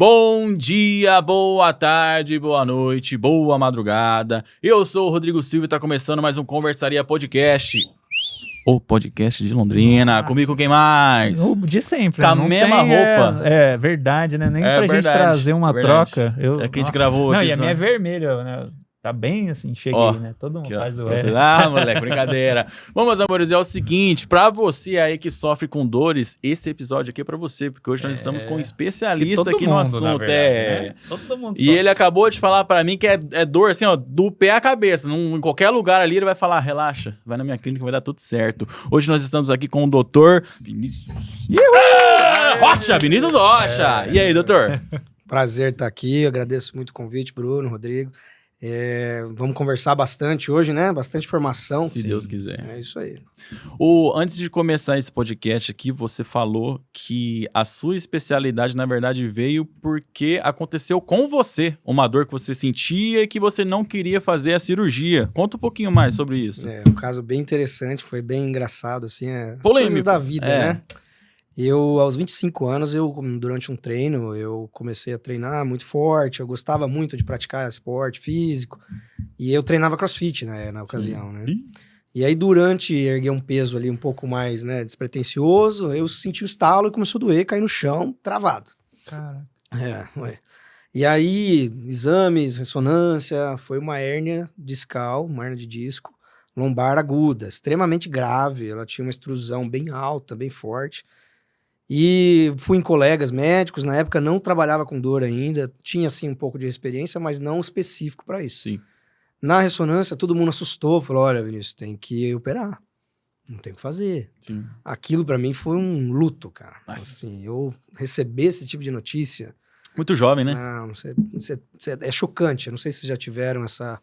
Bom dia, boa tarde, boa noite, boa madrugada. Eu sou o Rodrigo Silva e tá começando mais um Conversaria Podcast. O podcast de Londrina. Nossa. Comigo quem mais? O de sempre, Com a né? Não mesma tem, roupa. É verdade, né? Nem pra gente trazer uma troca. É que a gente gravou Não, aqui. e a minha é vermelha, né? Tá bem assim, cheguei, né? Todo mundo Aqui, faz o moleque, brincadeira. Bom, meus amores, é o seguinte, pra você aí que sofre com dores, esse episódio aqui é pra você, porque hoje nós estamos com um especialista aqui no assunto. Verdade, né? Todo mundo E ele acabou de falar pra mim que é dor assim, ó, do pé à cabeça. Em qualquer lugar ali ele vai falar, relaxa, vai na minha clínica, vai dar tudo certo. Hoje nós estamos aqui com o doutor Vinícius Rocha, Vinícius Rocha. E aí, doutor? Prazer estar aqui, agradeço muito o convite, Bruno, Rodrigo. Vamos conversar bastante hoje, né? Bastante informação. Se Deus quiser. É isso aí. Antes de começar esse podcast aqui, você falou que a sua especialidade, na verdade, veio porque aconteceu com você uma dor que você sentia e que você não queria fazer a cirurgia. Conta um pouquinho mais sobre isso. É um caso bem interessante, foi bem engraçado, assim, polêmico coisas da vida, né? Eu, aos 25 anos, durante um treino, eu comecei a treinar muito forte, eu gostava muito de praticar esporte físico, e eu treinava crossfit, né, na ocasião, né? E aí, durante erguer um peso ali um pouco mais, né, despretensioso, eu senti o estalo e começou a doer, caí no chão, travado. Cara. E aí, exames, ressonância, foi uma hérnia discal, uma hérnia de disco, lombar aguda, extremamente grave, ela tinha uma extrusão bem alta, bem forte. E fui em colegas médicos, na época não trabalhava com dor ainda, tinha assim um pouco de experiência, mas não específico para isso. Sim. Na ressonância, todo mundo assustou, falou, olha, Vinícius, tem que operar, não tem o que fazer. Sim. Aquilo para mim foi um luto, cara. Nossa. Assim, eu receber esse tipo de notícia... Muito jovem, né? Não, é chocante, eu não sei se vocês já tiveram essa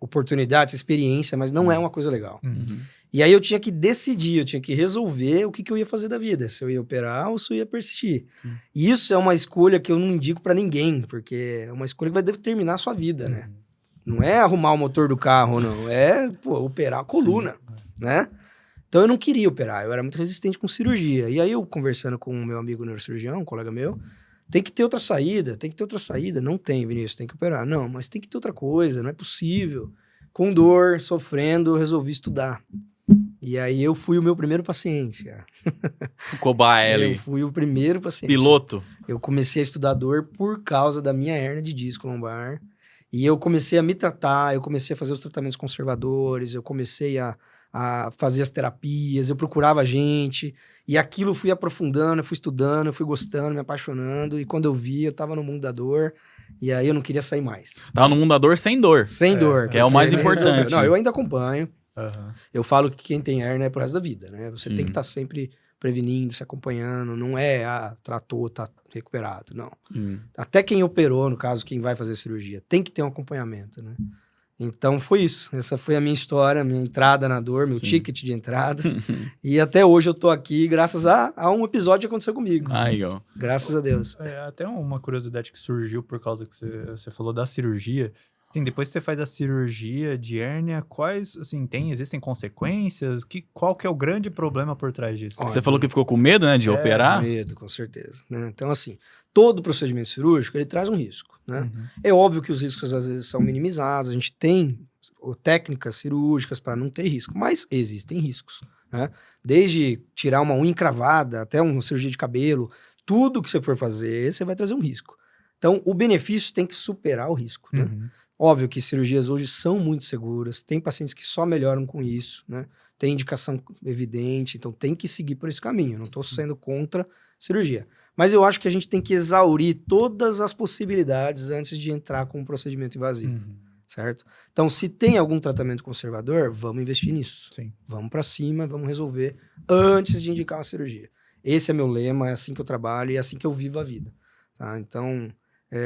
oportunidade, essa experiência, mas não é uma coisa legal. Uhum. E aí eu tinha que decidir, eu tinha que resolver o que eu ia fazer da vida, se eu ia operar ou se eu ia persistir. E isso é uma escolha que eu não indico pra ninguém, porque é uma escolha que vai determinar a sua vida, né? Não é arrumar o motor do carro, não. É, operar a coluna, né? Então eu não queria operar, eu era muito resistente com cirurgia. E aí eu conversando com o meu amigo neurocirurgião, um colega meu, tem que ter outra saída. Não tem, Vinícius, tem que operar. Não, mas tem que ter outra coisa, não é possível. Com dor, sofrendo, eu resolvi estudar. E aí eu fui o meu primeiro paciente, cara. O cobaia ali. Eu fui o primeiro paciente. Piloto. Eu comecei a estudar dor por causa da minha hérnia de disco lombar. E eu comecei a me tratar, eu comecei a fazer os tratamentos conservadores, eu comecei a fazer as terapias, eu procurava gente. E aquilo fui aprofundando, eu fui estudando, eu fui gostando, me apaixonando. E quando eu vi, eu tava no mundo da dor. E aí eu não queria sair mais. Tava no mundo da dor sem dor. Sem dor. Que é o mais importante. Não, eu ainda acompanho. Uhum. Eu falo que quem tem hérnia é pro resto da vida, né? Você tem que estar sempre prevenindo, se acompanhando. Não é, tratou, tá recuperado, não. Até quem operou, no caso, quem vai fazer cirurgia, tem que ter um acompanhamento, né? Então foi isso. Essa foi a minha história, minha entrada na dor, meu ticket de entrada. E até hoje eu tô aqui graças a um episódio que aconteceu comigo. Aí, ó. Graças a Deus. Até uma curiosidade que surgiu por causa que você falou da cirurgia. Assim, depois que você faz a cirurgia de hérnia, quais, assim, existem consequências? Qual que é o grande problema por trás disso? Você falou que ficou com medo, né, de operar? Medo, com certeza. Né? Então, assim, todo procedimento cirúrgico, ele traz um risco, né? É óbvio que os riscos, às vezes, são minimizados. A gente tem técnicas cirúrgicas para não ter risco, mas existem riscos, né? Desde tirar uma unha encravada até uma cirurgia de cabelo, tudo que você for fazer, você vai trazer um risco. Então, o benefício tem que superar o risco, né? Óbvio que cirurgias hoje são muito seguras, tem pacientes que só melhoram com isso, né? Tem indicação evidente, então tem que seguir por esse caminho. Não estou sendo contra cirurgia. Mas eu acho que a gente tem que exaurir todas as possibilidades antes de entrar com um procedimento invasivo, certo? Então, se tem algum tratamento conservador, vamos investir nisso. Sim. Vamos para cima, vamos resolver antes de indicar uma cirurgia. Esse é meu lema, é assim que eu trabalho e é assim que eu vivo a vida, tá? Então...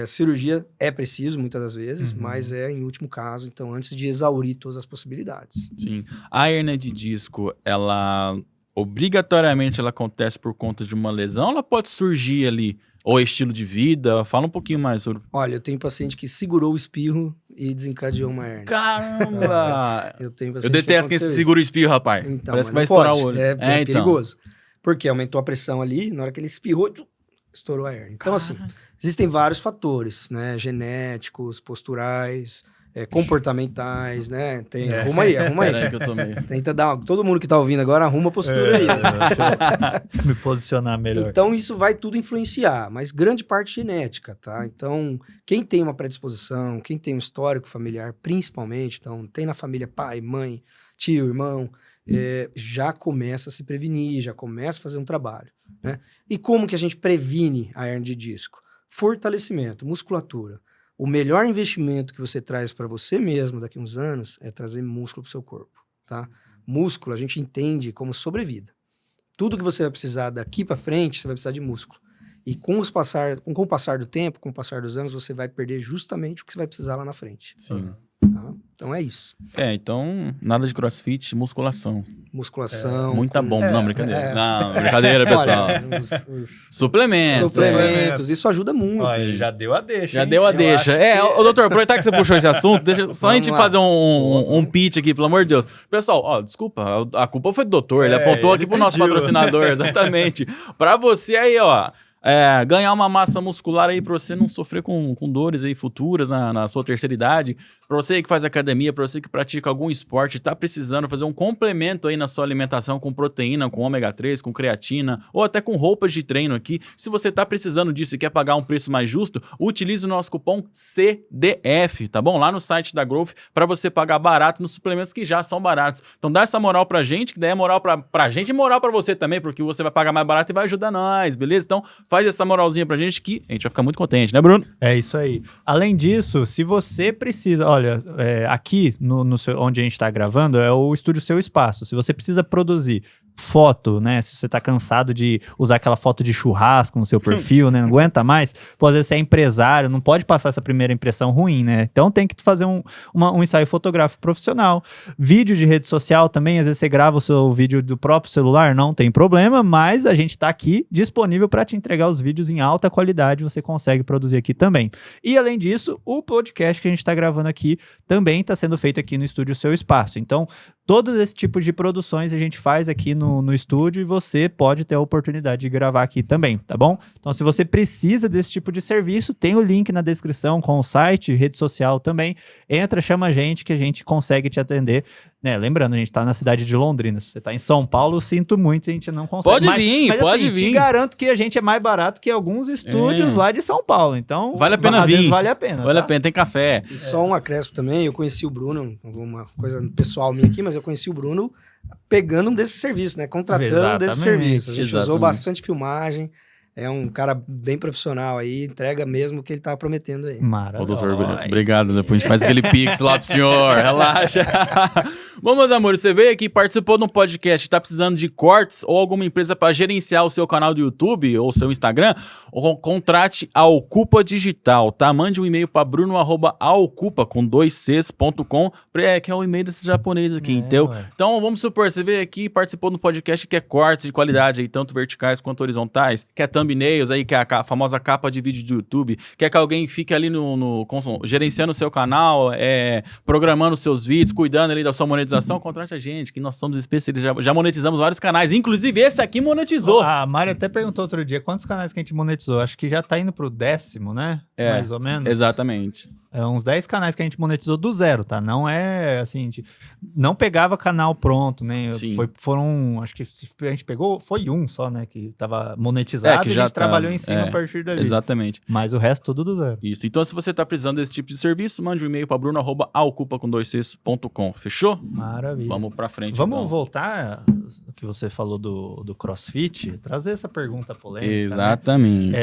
cirurgia é preciso, muitas das vezes, mas é em último caso, então antes de exaurir todas as possibilidades. Sim. A hérnia de disco, ela obrigatoriamente ela acontece por conta de uma lesão ou ela pode surgir ali? Ou estilo de vida? Fala um pouquinho mais sobre... Olha, eu tenho paciente que segurou o espirro e desencadeou uma hérnia. Caramba! Eu detesto quem segura o espirro, rapaz. Então, parece que vai estourar o olho. É então. perigoso. Porque aumentou a pressão ali, na hora que ele espirrou, estourou a hérnia. Então, assim, existem vários fatores, né? Genéticos, posturais, comportamentais, né? Arruma aí. Peraí que eu tô meio... Tenta dar todo mundo que tá ouvindo agora, arruma a postura aí. Deixa eu me posicionar melhor. Então, isso vai tudo influenciar, mas grande parte genética, tá? Então, quem tem uma predisposição, quem tem um histórico familiar, principalmente, então, tem na família pai, mãe, tio, irmão, já começa a se prevenir, já começa a fazer um trabalho, né? E como que a gente previne a hérnia de disco? Fortalecimento, musculatura. O melhor investimento que você traz para você mesmo daqui a uns anos é trazer músculo para o seu corpo, tá? Músculo a gente entende como sobrevida. Tudo que você vai precisar daqui para frente, você vai precisar de músculo. E com o passar do tempo, com o passar dos anos, você vai perder justamente o que você vai precisar lá na frente. Sim. Tá? Então é isso. Então, nada de crossfit, musculação. Musculação. Muita bomba. Não, brincadeira. Não, brincadeira, pessoal. Olha, Suplementos. suplementos, isso ajuda muito. Olha, já deu a deixa. Já hein? deu a Eu deixa. acho que- Ô, doutor, aproveitar que você puxou esse assunto, deixa só a gente Vamos lá. fazer um pitch aqui, pelo amor de Deus. Pessoal, ó, desculpa, a culpa foi do doutor, ele apontou ele aqui pro nosso pediu. patrocinador, exatamente. Pra você aí, ó, ganhar uma massa muscular aí pra você não sofrer com dores aí futuras na sua terceira idade, pra você que faz academia, pra você que pratica algum esporte, tá precisando fazer um complemento aí na sua alimentação com proteína, com ômega 3, com creatina, ou até com roupas de treino aqui. Se você tá precisando disso e quer pagar um preço mais justo, utilize o nosso cupom CDF, tá bom? Lá no site da Growth, pra você pagar barato nos suplementos que já são baratos. Então dá essa moral pra gente, que daí é moral pra gente e moral pra você também, porque você vai pagar mais barato e vai ajudar nós, beleza? Então faz essa moralzinha pra gente que a gente vai ficar muito contente, né, Bruno? É isso aí. Além disso, se você precisa... Olha, aqui onde a gente está gravando é o Estúdio Seu Espaço. Se você precisa produzir foto, né? Se você tá cansado de usar aquela foto de churrasco no seu perfil, né? Não aguenta mais. Pô, às vezes você é empresário, não pode passar essa primeira impressão ruim, né? Então tem que fazer um ensaio fotográfico profissional. Vídeo de rede social também, às vezes você grava o seu vídeo do próprio celular, não tem problema, mas a gente tá aqui disponível para te entregar os vídeos em alta qualidade, você consegue produzir aqui também. E além disso, o podcast que a gente tá gravando aqui também tá sendo feito aqui no Estúdio Seu Espaço. Então, todos esse tipo de produções a gente faz aqui no estúdio e você pode ter a oportunidade de gravar aqui também, tá bom? Então, se você precisa desse tipo de serviço, tem o link na descrição com o site, rede social também. Entra, chama a gente que a gente consegue te atender. Né? Lembrando, a gente tá na cidade de Londrina. Se você tá em São Paulo, sinto muito, a gente não consegue. Pode vir, mas pode assim, vir. te garanto que a gente é mais barato que alguns estúdios lá de São Paulo. Então, Vale a pena às vezes vir. vale a pena. Vale tá? a pena, tem café. E só um acréscimo também, eu conheci o Bruno, uma coisa pessoal minha aqui, mas eu conheci o Bruno pegando um desses serviços, né? Contratando um desses Exatamente, serviços. A gente usou exatamente. bastante filmagem, é um cara bem profissional aí, entrega mesmo o que ele tava prometendo aí. Ô, Maravilhoso. doutor, obrigado. Depois a gente faz aquele pix lá pro senhor. Relaxa. Bom, meus amores, você veio aqui, participou de um podcast, tá precisando de cortes ou alguma empresa para gerenciar o seu canal do YouTube ou seu Instagram? Ou contrate a Ocupa Digital, tá? Mande um e-mail para bruno@aocupa com 2cs.com, que é o e-mail desses japoneses aqui, entendeu? Ué. Então, vamos supor, você veio aqui, participou de um podcast que quer cortes de qualidade aí, tanto verticais quanto horizontais, quer thumbnails aí, que é a famosa capa de vídeo do YouTube, quer que alguém fique ali gerenciando o seu canal, programando os seus vídeos, cuidando ali da sua monetização, contrate a gente, que nós somos especialistas, já monetizamos vários canais, inclusive esse aqui monetizou. A Mari até perguntou outro dia quantos canais que a gente monetizou. Acho que já tá indo pro 10º, né? Mais ou menos. Exatamente. É uns 10 canais que a gente monetizou do zero, tá? Não é assim, a gente não pegava canal pronto, né? Sim. Foram, acho que a gente pegou, foi um só, né? Que tava monetizado Que e a já gente trabalhou em cima a partir dali. Exatamente. Mas o resto tudo do zero. Isso. Então, se você tá precisando desse tipo de serviço, mande um e-mail para bruno@aocupa com 2cs.com. Fechou? Maravilha. Vamos pra frente. Vamos então. voltar o que você falou do CrossFit, trazer essa pergunta polêmica. Né? Exatamente.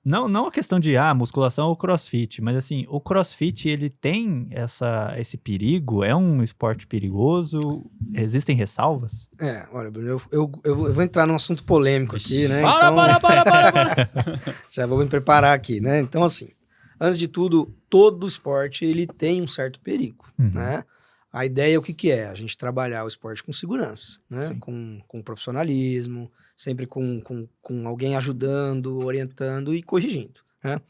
Não a questão de musculação ou CrossFit, mas assim, o CrossFit ele tem esse perigo? É um esporte perigoso? Existem ressalvas? Olha, Bruno, eu vou entrar num assunto polêmico aqui, né? Para! Já vou me preparar aqui, né? Então, assim, antes de tudo, todo esporte ele tem um certo perigo, né? A ideia é o que é? A gente trabalhar o esporte com segurança, né? Com profissionalismo, sempre com alguém ajudando, orientando e corrigindo, né?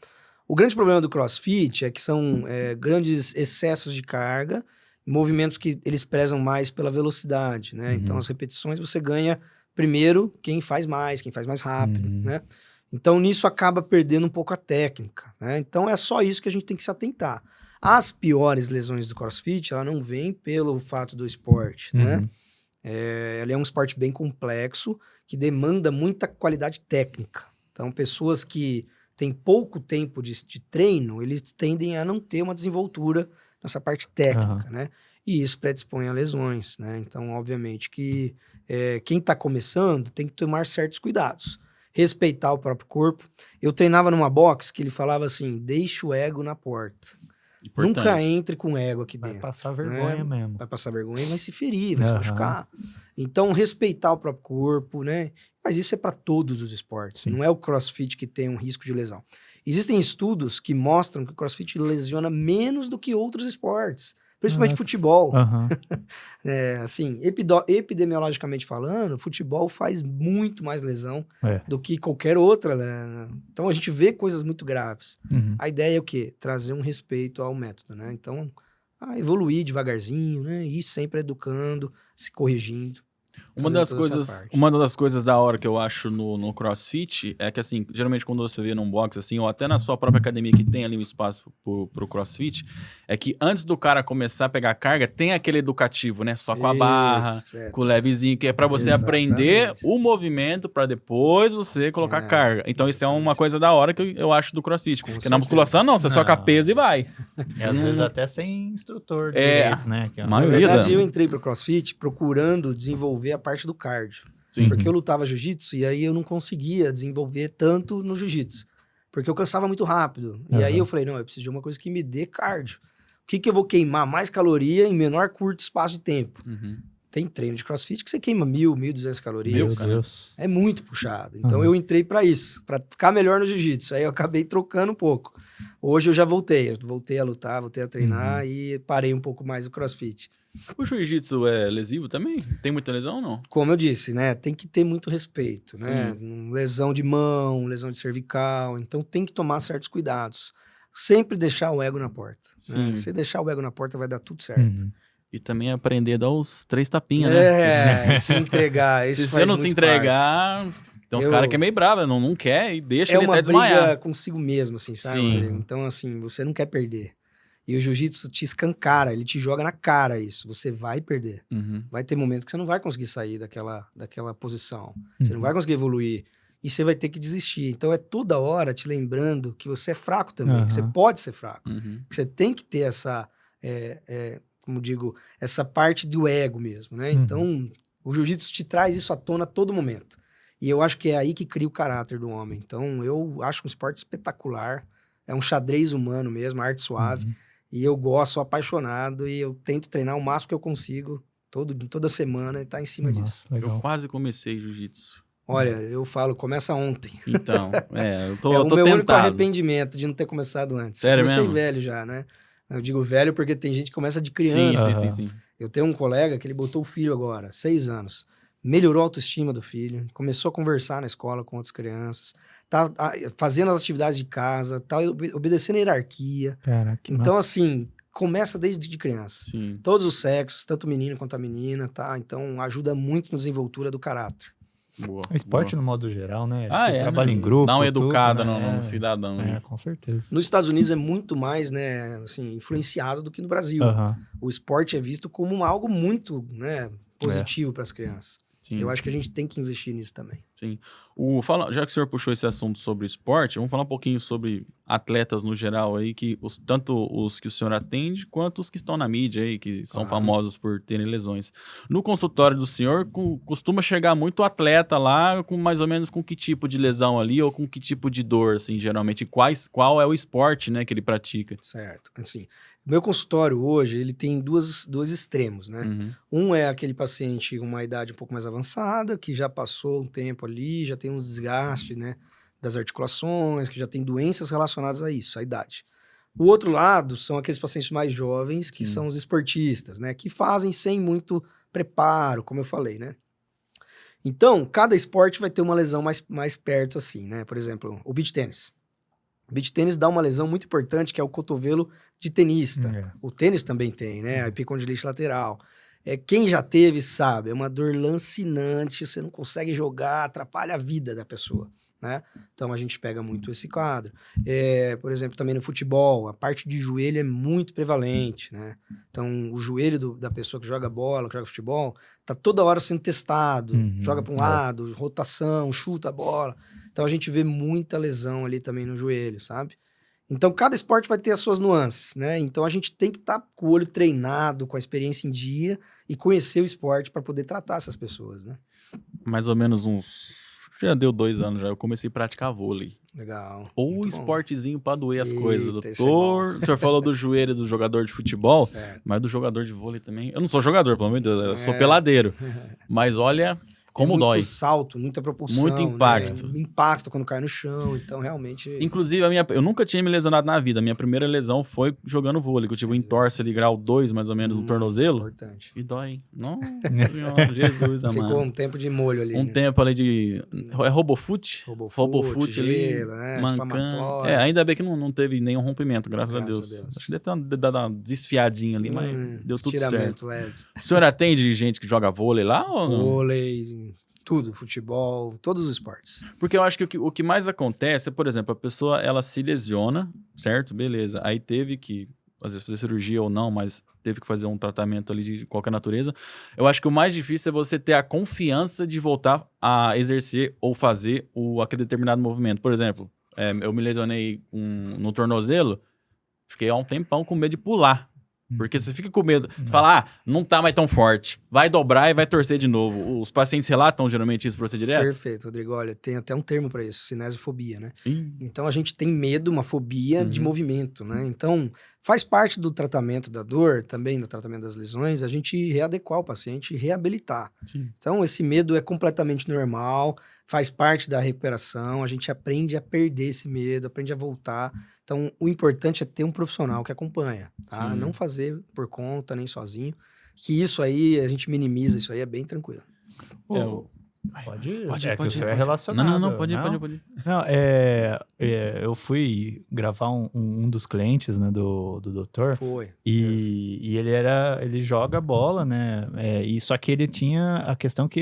O grande problema do CrossFit é que são grandes excessos de carga, movimentos que eles prezam mais pela velocidade, né? Então, as repetições você ganha primeiro quem faz mais rápido, né? Então, nisso acaba perdendo um pouco a técnica, né? Então, é só isso que a gente tem que se atentar. As piores lesões do CrossFit, ela não vem pelo fato do esporte, né? Ele é um esporte bem complexo, que demanda muita qualidade técnica. Então, pessoas que têm pouco tempo de treino, eles tendem a não ter uma desenvoltura nessa parte técnica, né? E isso predispõe a lesões, né? Então, obviamente que quem está começando tem que tomar certos cuidados. Respeitar o próprio corpo. Eu treinava numa box que ele falava assim, deixa o ego na porta. Importante. Nunca entre com ego aqui Vai dentro. passar vergonha mesmo. Vai passar vergonha e vai se ferir, vai se machucar. Então, respeitar o próprio corpo, né? Mas isso é para todos os esportes. Sim. Não é o CrossFit que tem um risco de lesão. Existem estudos que mostram que o CrossFit lesiona menos do que outros esportes. Principalmente futebol. Assim, epidemiologicamente falando, futebol faz muito mais lesão do que qualquer outra, né? Então, a gente vê coisas muito graves. A ideia é o quê? Trazer um respeito ao método, né? Então, evoluir devagarzinho, né? Ir sempre educando, se corrigindo. Uma das coisas da hora que eu acho no CrossFit é que, assim, geralmente quando você vê num box, assim, ou até na sua própria academia que tem ali um espaço pro CrossFit, é que antes do cara começar a pegar carga, tem aquele educativo, né? Só com a barra, com o levezinho, que é pra você aprender o movimento pra depois você colocar carga. Então isso é uma coisa da hora que eu acho do CrossFit. Porque na musculação não, você soca peso e vai. E às vezes até sem instrutor direito, né? Na verdade, eu entrei pro CrossFit procurando desenvolver a parte do cardio. Sim. Porque eu lutava jiu-jitsu e aí eu não conseguia desenvolver tanto no jiu-jitsu. Porque eu cansava muito rápido. E aí eu falei, não, eu preciso de uma coisa que me dê cardio. O que eu vou queimar mais caloria em menor curto espaço de tempo? Tem treino de CrossFit que você queima 1.000, 1.200 calorias. Meu Deus. É muito puxado. Então eu entrei pra isso, pra ficar melhor no jiu-jitsu. Aí eu acabei trocando um pouco. Hoje eu já voltei. Eu voltei a lutar, voltei a treinar e parei um pouco mais o CrossFit. O jiu-jitsu é lesivo também? Tem muita lesão ou não? Como eu disse, né? Tem que ter muito respeito, né? Lesão de mão, lesão de cervical. Então tem que tomar certos cuidados. Sempre deixar o ego na porta. Né? Se deixar o ego na porta, vai dar tudo certo. E também aprender a dar os 3 tapinhas, né? Se entregar. Se você não se entregar, tem uns caras que é meio bravo, não quer e deixa ele até desmaiar. É uma briga consigo mesmo, assim, sabe? Então, assim, você não quer perder. E o jiu-jitsu te escancara, ele te joga na cara isso. Você vai perder. Vai ter momentos que você não vai conseguir sair daquela posição. Você não vai conseguir evoluir. E você vai ter que desistir. Então, é toda hora te lembrando que você é fraco também. Que você pode ser fraco. Que você tem que ter essa... como digo, essa parte do ego mesmo, né? Então, o jiu-jitsu te traz isso à tona a todo momento. E eu acho que é aí que cria o caráter do homem. Então, eu acho um esporte espetacular. É um xadrez humano mesmo, arte suave. E eu gosto, sou apaixonado e eu tento treinar o máximo que eu consigo toda semana e tá em cima disso. Legal. Eu quase comecei jiu-jitsu. Olha, eu falo, começa ontem. Então, eu tô o meu tentado. único arrependimento de não ter começado antes. Sério mesmo? Eu comecei velho já, né? Eu digo velho porque tem gente que começa de criança. Sim. Eu tenho um colega que ele botou o filho agora, 6 anos. Melhorou a autoestima do filho, começou a conversar na escola com outras crianças, tá fazendo as atividades de casa, tá obedecendo a hierarquia. Caraca, então, assim, começa desde criança. Sim. Todos os sexos, tanto o menino quanto a menina, tá? Então, ajuda muito na desenvoltura do caráter. Boa, esporte no modo geral, né? Acho que trabalho em grupo. Dá uma educada tudo, né? no cidadão. Com certeza. Nos Estados Unidos é muito mais, né, assim, influenciado do que no Brasil. O esporte é visto como algo muito, né, positivo para as crianças. Sim. Eu acho que a gente tem que investir nisso também. Sim. Já que o senhor puxou esse assunto sobre esporte, vamos falar um pouquinho sobre atletas no geral aí, que tanto os que o senhor atende, quanto os que estão na mídia aí, que são famosos por terem lesões. No consultório do senhor, costuma chegar muito atleta lá, com mais ou menos com que tipo de lesão ali, ou com que tipo de dor, assim, geralmente. Qual é o esporte, né, que ele pratica? Certo. Assim, meu consultório hoje, ele tem dois extremos, né? Um é aquele paciente com uma idade um pouco mais avançada, que já passou um tempo ali, já tem um desgaste, né, das articulações, que já tem doenças relacionadas a isso, a idade. O outro lado são aqueles pacientes mais jovens, que são os esportistas, né, que fazem sem muito preparo, como eu falei, né? Então, cada esporte vai ter uma lesão mais perto, assim, né? Por exemplo, o beach tênis. O beach tênis dá uma lesão muito importante, que é o cotovelo de tenista. O tênis também tem, né? A epicondilite lateral. Quem já teve sabe, é uma dor lancinante, você não consegue jogar, atrapalha a vida da pessoa. né? Então a gente pega muito esse quadro. Por exemplo, também no futebol, a parte de joelho é muito prevalente, né? Então o joelho da pessoa que joga bola, que joga futebol, tá toda hora sendo testado, joga para um lado, rotação, chuta a bola. Então a gente vê muita lesão ali também no joelho, sabe? Então cada esporte vai ter as suas nuances, né? Então a gente tem que estar com o olho treinado, com a experiência em dia e conhecer o esporte para poder tratar essas pessoas, né? Mais ou menos já deu 2 anos já, eu comecei a praticar vôlei. Legal. Ou muito bom. esportezinho pra doer as coisas, Eita, esse é doutor. O senhor falou do joelho do jogador de futebol, Certo. mas do jogador de vôlei também. Eu não sou jogador, pelo amor de Deus, eu sou É. peladeiro. Mas olha como muito dói. salto, muita propulsão. Muito impacto. Né? Impacto quando cai no chão, então realmente... Inclusive, eu nunca tinha me lesionado na vida. A minha primeira lesão foi jogando vôlei, que eu tive um entorse ali, grau 2, mais ou menos, no tornozelo. Importante. E dói, hein? Nossa Senhora, Jesus amado. Ficou um tempo de molho ali. Um né? tempo ali de... É Robofoot? Robofoot ali, gelo, mancando. difamatório. Ainda bem que não teve nenhum rompimento, graças a Graças Deus. a Deus. Acho que deve ter dado uma desfiadinha ali, mas deu tudo certo. Estiramento leve. O senhor atende gente que joga vôlei lá ou não? Vôlei, tudo, futebol, todos os esportes. Porque eu acho que o que mais acontece é, por exemplo, a pessoa ela se lesiona, certo? Beleza. Aí teve que, às vezes, fazer cirurgia ou não, mas teve que fazer um tratamento ali de qualquer natureza. Eu acho que o mais difícil é você ter a confiança de voltar a exercer ou fazer aquele determinado movimento. Por exemplo, eu me lesionei no tornozelo, fiquei há um tempão com medo de pular. Porque você fica com medo. Você fala, não tá mais tão forte. Vai dobrar e vai torcer de novo. Os pacientes relatam geralmente isso pra você direto? Perfeito, Rodrigo. Olha, tem até um termo para isso, cinesiofobia, né? Ih. Então a gente tem medo, uma fobia de movimento, né? Então faz parte do tratamento da dor, também do tratamento das lesões, a gente readequar o paciente e reabilitar. Sim. Então esse medo é completamente normal, faz parte da recuperação, a gente aprende a perder esse medo, aprende a voltar. Então, o importante é ter um profissional que acompanha, tá? Sim. Não fazer por conta, nem sozinho. Que isso aí, a gente minimiza, isso aí é bem tranquilo. Pode ir, que pode o ir, senhor é pode ir. relacionado. Não, pode ir. Não, eu fui gravar um dos clientes, né, do doutor. Foi. E ele joga bola, né? E só que ele tinha a questão que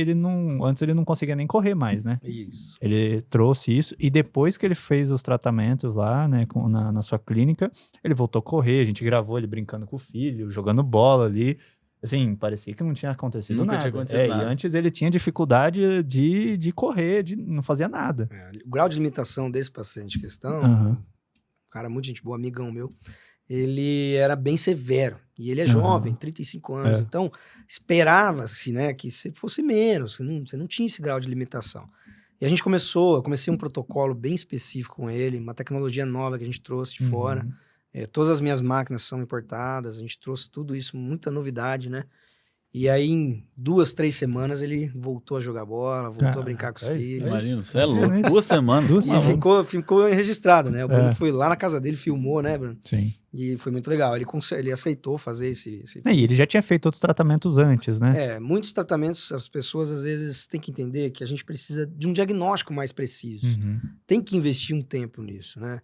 antes ele não conseguia nem correr mais, né? Isso. Ele trouxe isso e depois que ele fez os tratamentos lá, né, na sua clínica, ele voltou a correr, a gente gravou ele brincando com o filho, jogando bola ali. Assim, parecia que não tinha acontecido Nunca nada. tinha acontecido nada. E antes ele tinha dificuldade de correr, não fazia nada. O grau de limitação desse paciente em questão, Aham. um cara muito gente boa, amigão meu, ele era bem severo. E ele é jovem, 35 anos. Então, esperava-se, né, que se fosse menos, você não tinha esse grau de limitação. E eu comecei um protocolo bem específico com ele, uma tecnologia nova que a gente trouxe de fora. Todas as minhas máquinas são importadas, a gente trouxe tudo isso, muita novidade, né? E aí, em 2, 3 semanas, ele voltou a jogar bola, voltou a brincar com os filhos. Imagina, você é louco. 2 semanas. E ficou registrado, né? O Bruno foi lá na casa dele, filmou, né, Bruno? Sim. E foi muito legal. Ele aceitou fazer esse... E ele já tinha feito outros tratamentos antes, né? Muitos tratamentos, as pessoas às vezes têm que entender que a gente precisa de um diagnóstico mais preciso. Tem que investir um tempo nisso, né?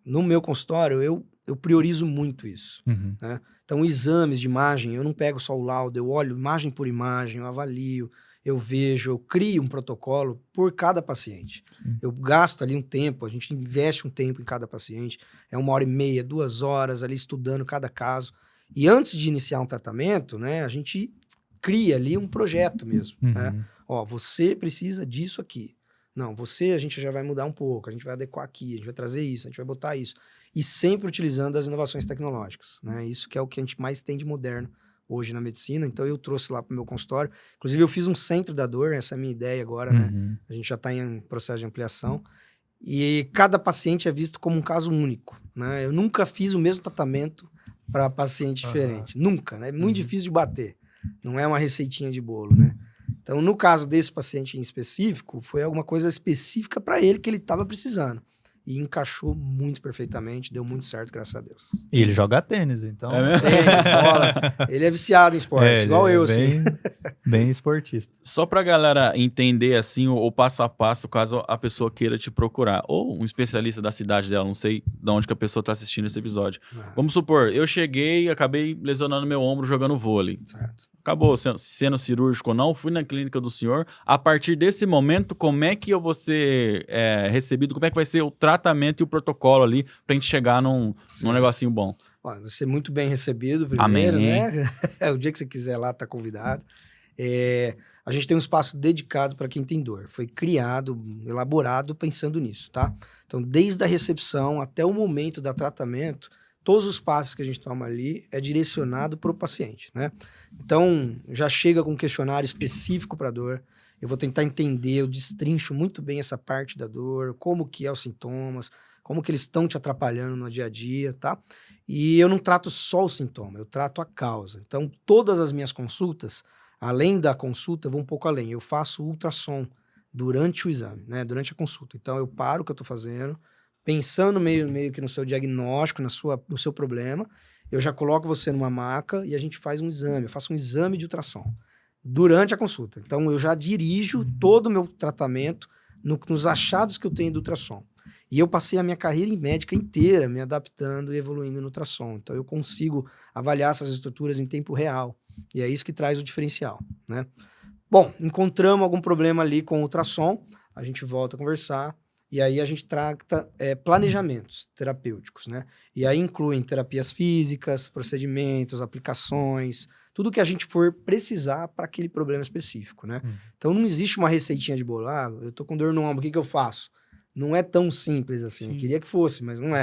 No meu consultório, eu priorizo muito isso. Né? Então, exames de imagem, eu não pego só o laudo, eu olho imagem por imagem, eu avalio, eu vejo, eu crio um protocolo por cada paciente. Eu gasto ali um tempo, a gente investe um tempo em cada paciente, 1h30, 2 horas ali estudando cada caso. E antes de iniciar um tratamento, né, a gente cria ali um projeto mesmo. Né? Ó, você precisa disso aqui. Não, a gente já vai mudar um pouco, a gente vai adequar aqui, a gente vai trazer isso, a gente vai botar isso. E sempre utilizando as inovações tecnológicas, né? Isso que é o que a gente mais tem de moderno hoje na medicina. Então, eu trouxe lá para o meu consultório. Inclusive, eu fiz um centro da dor, essa é a minha ideia agora, né? A gente já está em processo de ampliação. E cada paciente é visto como um caso único, né? Eu nunca fiz o mesmo tratamento para paciente diferente. Nunca, né? É muito difícil de bater. Não é uma receitinha de bolo, né? Então, no caso desse paciente em específico, foi alguma coisa específica para ele que ele estava precisando. E encaixou muito perfeitamente, deu muito certo, graças a Deus. E ele joga tênis, então... Tênis, bola. Ele é viciado em esporte, igual eu, assim. Bem esportista. Só pra galera entender, assim, o passo a passo, caso a pessoa queira te procurar. Ou um especialista da cidade dela, não sei de onde que a pessoa tá assistindo esse episódio. Vamos supor, eu cheguei e acabei lesionando meu ombro jogando vôlei. Certo. acabou sendo cirúrgico ou não, fui na clínica do senhor. A partir desse momento, como é que eu vou ser recebido? Como é que vai ser o tratamento e o protocolo ali pra gente chegar num negocinho bom? Ó, vai ser muito bem recebido primeiro, Amém. né? O dia que você quiser lá, tá convidado. A gente tem um espaço dedicado para quem tem dor. Foi criado, elaborado pensando nisso, tá? Então, desde a recepção até o momento do tratamento, todos os passos que a gente toma ali é direcionado para o paciente, né? Então, já chega com um questionário específico para dor. Eu vou tentar entender, eu destrincho muito bem essa parte da dor, como que é os sintomas, como que eles estão te atrapalhando no dia a dia, tá? E eu não trato só o sintoma, eu trato a causa. Então, todas as minhas consultas, além da consulta, eu vou um pouco além. Eu faço ultrassom durante o exame, né? Durante a consulta. Então, eu paro o que eu estou fazendo, pensando meio que no seu diagnóstico, no seu problema, eu já coloco você numa maca e a gente faz um exame. Eu faço um exame de ultrassom durante a consulta. Então, eu já dirijo todo o meu tratamento nos achados que eu tenho do ultrassom. E eu passei a minha carreira médica inteira me adaptando e evoluindo no ultrassom. Então, eu consigo avaliar essas estruturas em tempo real. E é isso que traz o diferencial, né? Bom, encontramos algum problema ali com o ultrassom, a gente volta a conversar, e aí a gente trata planejamentos terapêuticos, né? E aí incluem terapias físicas, procedimentos, aplicações, tudo que a gente for precisar para aquele problema específico, né? Então, não existe uma receitinha de bolo. Ah, eu tô com dor no ombro, o que eu faço? Não é tão simples assim. Eu queria que fosse, mas não é.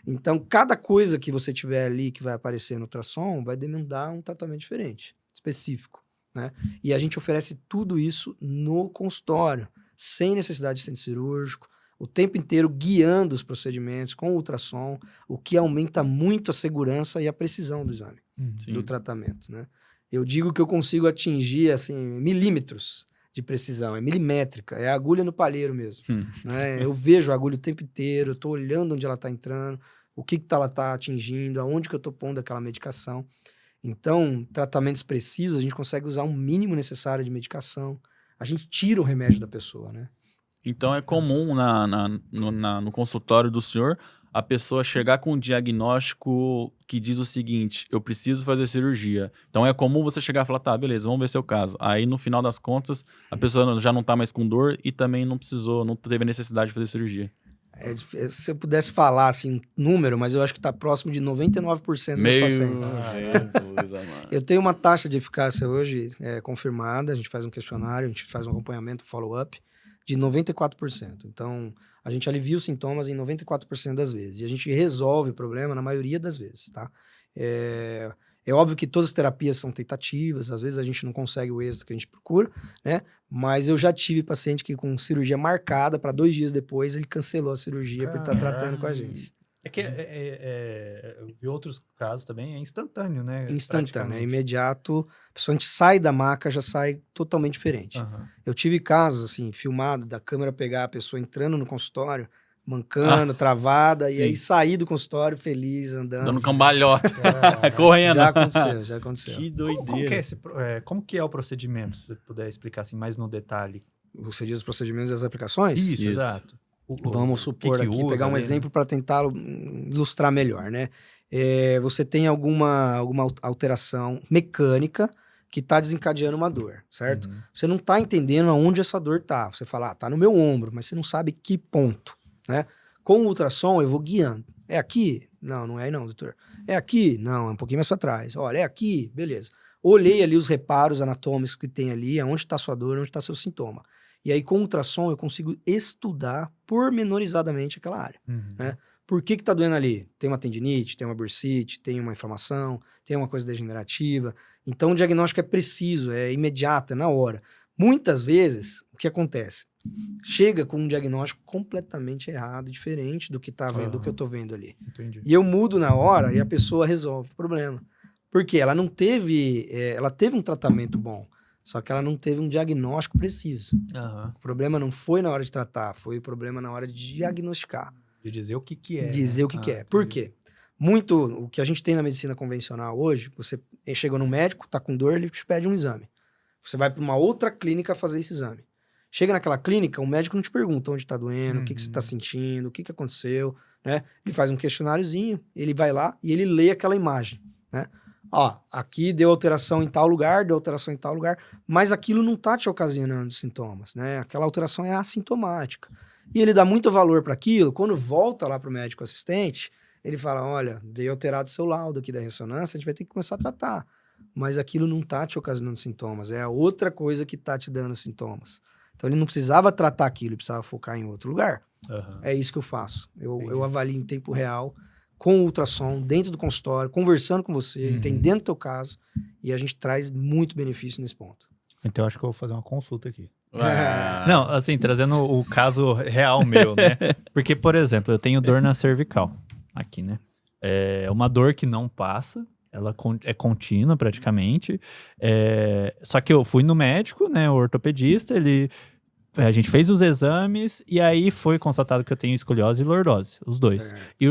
Então, cada coisa que você tiver ali que vai aparecer no ultrassom vai demandar um tratamento diferente, específico, né? E a gente oferece tudo isso no consultório, sem necessidade de centro cirúrgico, o tempo inteiro guiando os procedimentos com ultrassom, o que aumenta muito a segurança e a precisão do exame, do tratamento, né? Eu digo que eu consigo atingir, assim, milímetros de precisão, é milimétrica, é a agulha no palheiro mesmo, né? Eu vejo a agulha o tempo inteiro, eu tô olhando onde ela tá entrando, o que ela tá atingindo, aonde que eu tô pondo aquela medicação. Então, tratamentos precisos, a gente consegue usar um mínimo necessário de medicação, a gente tira o remédio da pessoa, né? Então, é comum no consultório do senhor a pessoa chegar com um diagnóstico que diz o seguinte: eu preciso fazer cirurgia. Então é comum você chegar e falar, tá, beleza, vamos ver seu caso. Aí no final das contas, a pessoa já não tá mais com dor e também não teve necessidade de fazer cirurgia. Se eu pudesse falar assim, número, mas eu acho que tá próximo de 99% dos pacientes. Jesus, amado. Eu tenho uma taxa de eficácia hoje confirmada, a gente faz um questionário, a gente faz um acompanhamento, follow-up, de 94%. Então, a gente alivia os sintomas em 94% das vezes. E a gente resolve o problema na maioria das vezes, tá? É óbvio que todas as terapias são tentativas, às vezes a gente não consegue o êxito que a gente procura, né? Mas eu já tive paciente que com cirurgia marcada para 2 dias depois, ele cancelou a cirurgia por estar tratando com a gente. É que eu vi outros casos também, é instantâneo, né? Instantâneo, é imediato. A pessoa, a gente sai da maca, já sai totalmente diferente. Eu tive casos, assim, filmado, da câmera pegar a pessoa entrando no consultório, mancando, travada, e aí sair do consultório feliz, andando. Dando cambalhota, correndo. Já aconteceu. Que doideira. Como que é o procedimento, se você puder explicar assim mais no detalhe? Você diz os procedimentos e as aplicações? Isso. Exato. Vamos supor aqui, pegar um exemplo para tentar ilustrar melhor, né? Você tem alguma alteração mecânica que está desencadeando uma dor, certo? Você não está entendendo aonde essa dor está. Você fala, tá no meu ombro, mas você não sabe que ponto, né? Com o ultrassom, eu vou guiando. É aqui? Não, não é aí não, doutor. É aqui? Não, é um pouquinho mais para trás. Olha, é aqui? Beleza. Olhei ali os reparos anatômicos que tem ali, aonde está sua dor, onde está seu sintoma. E aí, com o ultrassom, eu consigo estudar pormenorizadamente aquela área, né? Por que tá doendo ali? Tem uma tendinite, tem uma bursite, tem uma inflamação, tem uma coisa degenerativa. Então, o diagnóstico é preciso, é imediato, é na hora. Muitas vezes, o que acontece? Chega com um diagnóstico completamente errado, diferente do que tá vendo, do que eu tô vendo ali. Entendi. E eu mudo na hora e a pessoa resolve o problema. Porque ela não teve... ela teve um tratamento bom, só que ela não teve um diagnóstico preciso. O problema não foi na hora de tratar, foi o problema na hora de diagnosticar. De dizer o que é. Dizer o que é. Por quê? Muito, o que a gente tem na medicina convencional hoje, você chega no médico, tá com dor, ele te pede um exame. Você vai para uma outra clínica fazer esse exame. Chega naquela clínica, o médico não te pergunta onde tá doendo, o que você tá sentindo, o que aconteceu, né? Ele faz um questionáriozinho, ele vai lá e ele lê aquela imagem, né? Ó, aqui deu alteração em tal lugar, deu alteração em tal lugar, mas aquilo não tá te ocasionando sintomas, né? Aquela alteração é assintomática. E ele dá muito valor para aquilo, quando volta lá pro médico assistente, ele fala, olha, veio alterado seu laudo aqui da ressonância, a gente vai ter que começar a tratar. Mas aquilo não tá te ocasionando sintomas, é a outra coisa que tá te dando sintomas. Então ele não precisava tratar aquilo, ele precisava focar em outro lugar. É isso que eu faço. Eu avalio em tempo real, com ultrassom, dentro do consultório, conversando com você, entendendo o teu caso, e a gente traz muito benefício nesse ponto. Então eu acho que eu vou fazer uma consulta aqui. Ah. Não, assim, trazendo o caso real meu, né? Porque, por exemplo, eu tenho dor na cervical, aqui, né? É uma dor que não passa, ela é contínua praticamente. Só que eu fui no médico, né? O ortopedista, a gente fez os exames e aí foi constatado que eu tenho escoliose e lordose, os dois. E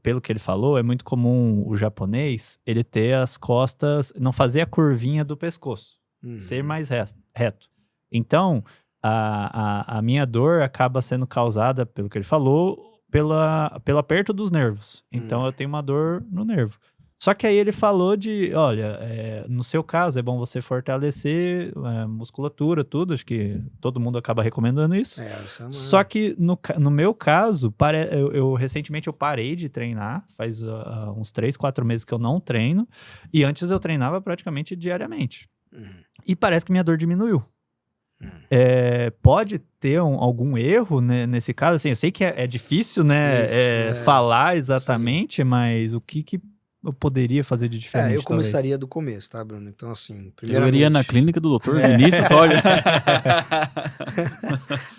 pelo que ele falou, é muito comum o japonês, ele ter as costas, não fazer a curvinha do pescoço, ser mais reto. Então, a minha dor acaba sendo causada, pelo que ele falou, pelo aperto dos nervos. Então, eu tenho uma dor no nervo. Só que aí ele falou olha, no seu caso é bom você fortalecer musculatura, tudo, acho que todo mundo acaba recomendando isso. Só que no meu caso, recentemente eu parei de treinar, faz uns 3, 4 meses que eu não treino, e antes eu treinava praticamente diariamente. E parece que minha dor diminuiu. Pode ter algum erro, né, nesse caso? Assim, eu sei que é difícil, né, falar exatamente, mas o que eu poderia fazer de diferente? Eu começaria do começo, tá, Bruno? Então, assim, primeiramente... Eu iria na clínica do doutor Vinícius, olha.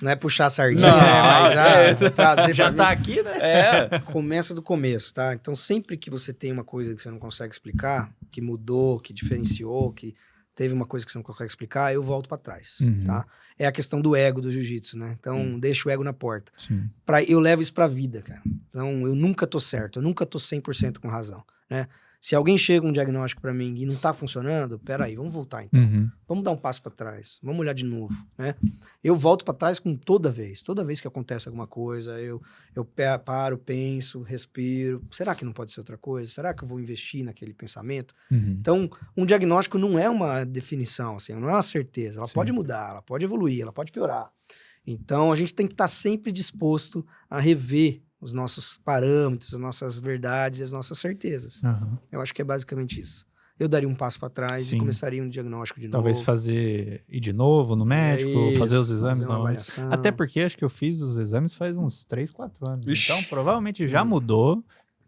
Não é puxar a sardinha, né? Mas já trazer já tá aqui, né? Começa do começo, tá? Então, sempre que você tem uma coisa que você não consegue explicar, que mudou, que diferenciou, que teve uma coisa que você não consegue explicar, eu volto pra trás, tá? É a questão do ego do jiu-jitsu, né? Então, deixa o ego na porta. Eu levo isso pra vida, cara. Então, eu nunca tô certo, eu nunca tô 100% com razão, né? Se alguém chega com um diagnóstico pra mim e não tá funcionando, peraí, vamos voltar então. Vamos dar um passo pra trás, vamos olhar de novo, né? Eu volto pra trás com toda vez que acontece alguma coisa, eu paro, penso, respiro. Será que não pode ser outra coisa? Será que eu vou investir naquele pensamento? Então, um diagnóstico não é uma definição, assim, não é uma certeza. Ela pode mudar, ela pode evoluir, ela pode piorar. Então, a gente tem que estar sempre disposto a rever os nossos parâmetros, as nossas verdades e as nossas certezas. Eu acho que é basicamente isso. Eu daria um passo para trás e começaria um diagnóstico de novo. Talvez ir de novo no médico, fazer os exames. Fazer uma avaliação. Até porque acho que eu fiz os exames faz uns 3, 4 anos. Ixi. Então, provavelmente já mudou.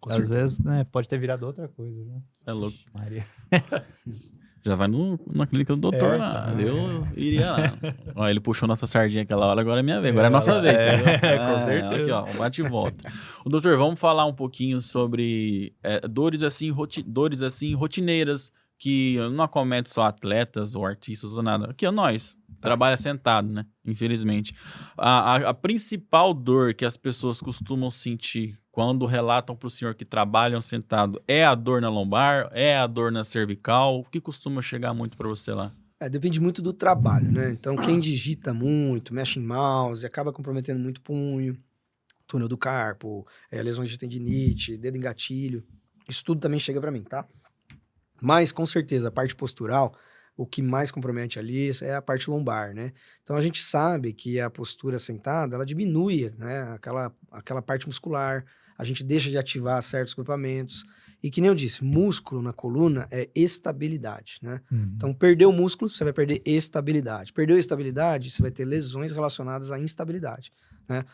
Às vezes, né, pode ter virado outra coisa. Né? É louco. Maria. Já vai na clínica do doutor lá. Eu iria lá. Ó, ele puxou nossa sardinha aquela hora, agora é minha vez. Agora é nossa vez. Com certeza. Aqui, ó, bate e volta. Doutor, vamos falar um pouquinho sobre dores assim rotineiras que não acometem só atletas ou artistas ou nada. Aqui, nós. Trabalha sentado, né? Infelizmente. A principal dor que as pessoas costumam sentir quando relatam para o senhor que trabalham sentado é a dor na lombar, é a dor na cervical? O que costuma chegar muito para você lá? Depende muito do trabalho, né? Então, quem digita muito, mexe em mouse, acaba comprometendo muito o punho, túnel do carpo, lesões de tendinite, dedo em gatilho. Isso tudo também chega para mim, tá? Mas, com certeza, a parte postural, o que mais compromete ali é a parte lombar, né? Então, a gente sabe que a postura sentada, ela diminui, né? Aquela parte muscular, a gente deixa de ativar certos grupamentos. E que nem eu disse, músculo na coluna é estabilidade, né? Então, perdeu o músculo, você vai perder estabilidade. Perdeu a estabilidade, você vai ter lesões relacionadas à instabilidade, né?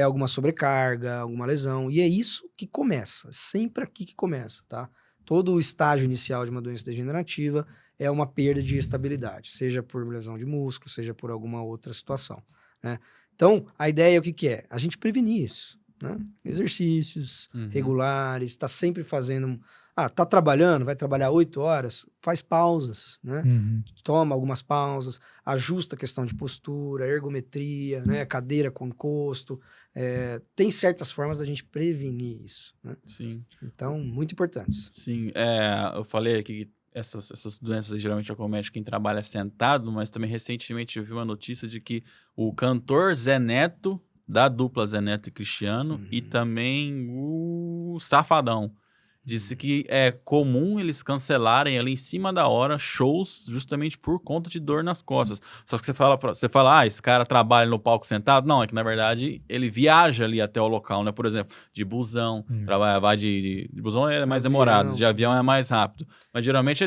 Alguma sobrecarga, alguma lesão. E é isso que começa, sempre aqui que começa, tá? Todo o estágio inicial de uma doença degenerativa é uma perda de estabilidade, seja por lesão de músculo, seja por alguma outra situação, né? Então, a ideia é o que é? A gente prevenir isso, né? Exercícios regulares, está sempre fazendo... tá trabalhando, vai trabalhar 8 horas, faz pausas, né? Toma algumas pausas, ajusta a questão de postura, ergometria, né? Cadeira com encosto. Tem certas formas da gente prevenir isso, né? Sim. Então, muito importantes. Sim, eu falei aqui que essas doenças geralmente acometem quem trabalha sentado, mas também recentemente eu vi uma notícia de que o cantor Zé Neto, da dupla Zé Neto e Cristiano, e também o Safadão, Disse que é comum eles cancelarem ali em cima da hora shows justamente por conta de dor nas costas. Só que você fala, esse cara trabalha no palco sentado. Não, é que na verdade ele viaja ali até o local, né? Por exemplo, de busão, vai de busão é mais demorado, de avião é mais rápido. Mas geralmente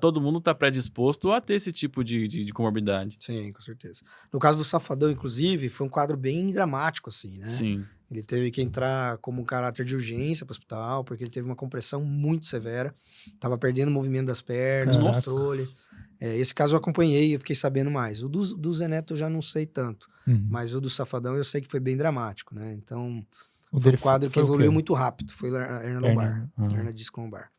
todo mundo tá predisposto a ter esse tipo de comorbidade. Sim, com certeza. No caso do Safadão, inclusive, foi um quadro bem dramático, assim, né? Sim. Ele teve que entrar como um caráter de urgência para o hospital, porque ele teve uma compressão muito severa. Tava perdendo o movimento das pernas, o controle. Esse caso eu acompanhei e eu fiquei sabendo mais. O do Zé Neto eu já não sei tanto. Mas o do Safadão eu sei que foi bem dramático, né? Então, foi um quadro que evoluiu muito rápido. Foi a hernia lombar. Hernia disco lombar.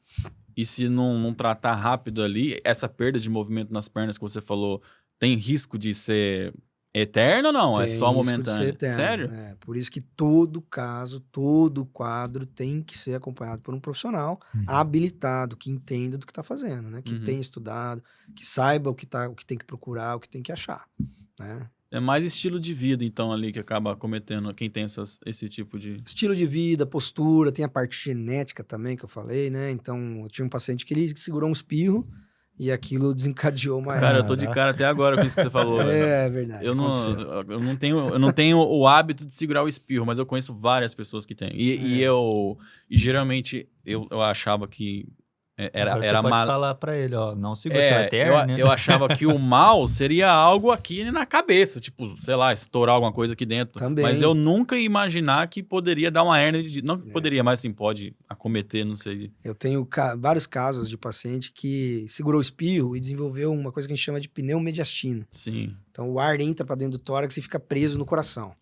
E se não tratar rápido ali, essa perda de movimento nas pernas que você falou, tem risco de ser eterno ou não? Tem é só momentâneo? Eterno, Sério? Por isso que todo caso, todo quadro tem que ser acompanhado por um profissional habilitado, que entenda do que está fazendo, né? Que tenha estudado, que saiba o que tem que procurar, o que tem que achar, né? É mais estilo de vida, então, ali que acaba cometendo quem tem esse tipo de... Estilo de vida, postura, tem a parte genética também que eu falei, né? Então, eu tinha um paciente que ele segurou um espirro e aquilo desencadeou uma... Cara, eu tô de cara até agora com isso que você falou. É verdade. Eu não tenho o hábito de segurar o espirro, mas eu conheço várias pessoas que têm. E geralmente eu achava que era mal. Pode falar pra ele, ó, não segura essa eterna. Eu achava que o mal seria algo aqui na cabeça, tipo, sei lá, estourar alguma coisa aqui dentro. Também. Mas eu nunca ia imaginar que poderia dar uma hérnia de... Não que poderia, mas sim, pode acometer, não sei. Eu tenho vários casos de paciente que segurou o espirro e desenvolveu uma coisa que a gente chama de pneumediastino. Sim. Então, o ar entra para dentro do tórax e fica preso no coração.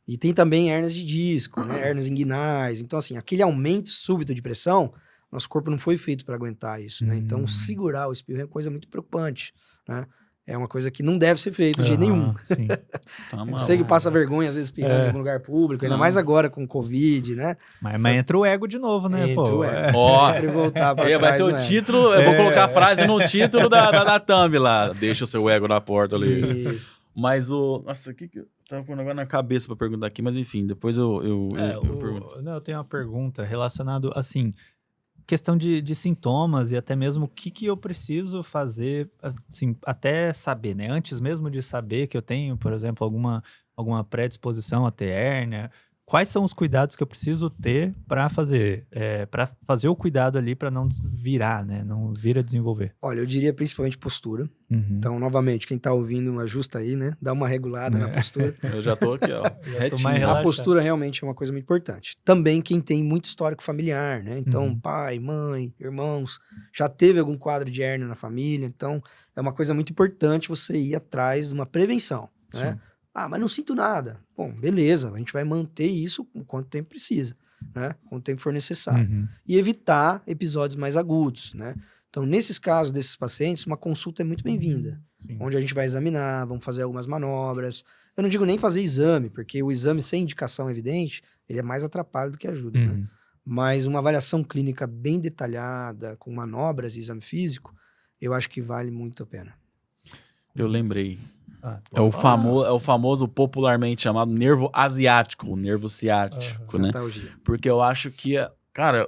E tem também hérnias de disco, né? Hérnias inguinais. Então, assim, aquele aumento súbito de pressão, nosso corpo não foi feito para aguentar isso, né? Então, segurar o espirro é uma coisa muito preocupante, né? É uma coisa que não deve ser feita de jeito nenhum. Sim. Eu sei que passa vergonha, às vezes, espirrando em algum lugar público, ainda mais agora com Covid, né? Mas entra o ego de novo, né? Entra o ego. Sempre voltar pra trás, vai ser o título, eu vou colocar a frase no título da thumb lá. Deixa o seu ego na porta ali. Isso. Mas nossa, o que eu tava com um negócio na cabeça pra perguntar aqui, mas enfim, depois eu pergunto. Não, eu tenho uma pergunta relacionada, assim, questão de sintomas e até mesmo o que eu preciso fazer, assim, até saber, né? Antes mesmo de saber que eu tenho, por exemplo, alguma predisposição a ter hérnia, quais são os cuidados que eu preciso ter para fazer o cuidado ali para não virar, né? Não vir a desenvolver. Olha, eu diria principalmente postura. Então, novamente, quem tá ouvindo, ajusta aí, né? Dá uma regulada na postura. Eu já tô aqui, ó. Retinho. A postura realmente é uma coisa muito importante. Também quem tem muito histórico familiar, né? Então, pai, mãe, irmãos, já teve algum quadro de hérnia na família. Então, é uma coisa muito importante você ir atrás de uma prevenção, né? Mas não sinto nada. Bom, beleza, a gente vai manter isso o quanto tempo precisa, né? Quanto tempo for necessário. E evitar episódios mais agudos, né? Então, nesses casos desses pacientes, uma consulta é muito bem-vinda. Onde a gente vai examinar, vamos fazer algumas manobras. Eu não digo nem fazer exame, porque o exame sem indicação evidente, ele é mais atrapalha do que ajuda, né? Mas uma avaliação clínica bem detalhada, com manobras e exame físico, eu acho que vale muito a pena. Eu lembrei. É o famoso popularmente chamado nervo asiático, o nervo ciático, né? Porque eu acho que, cara,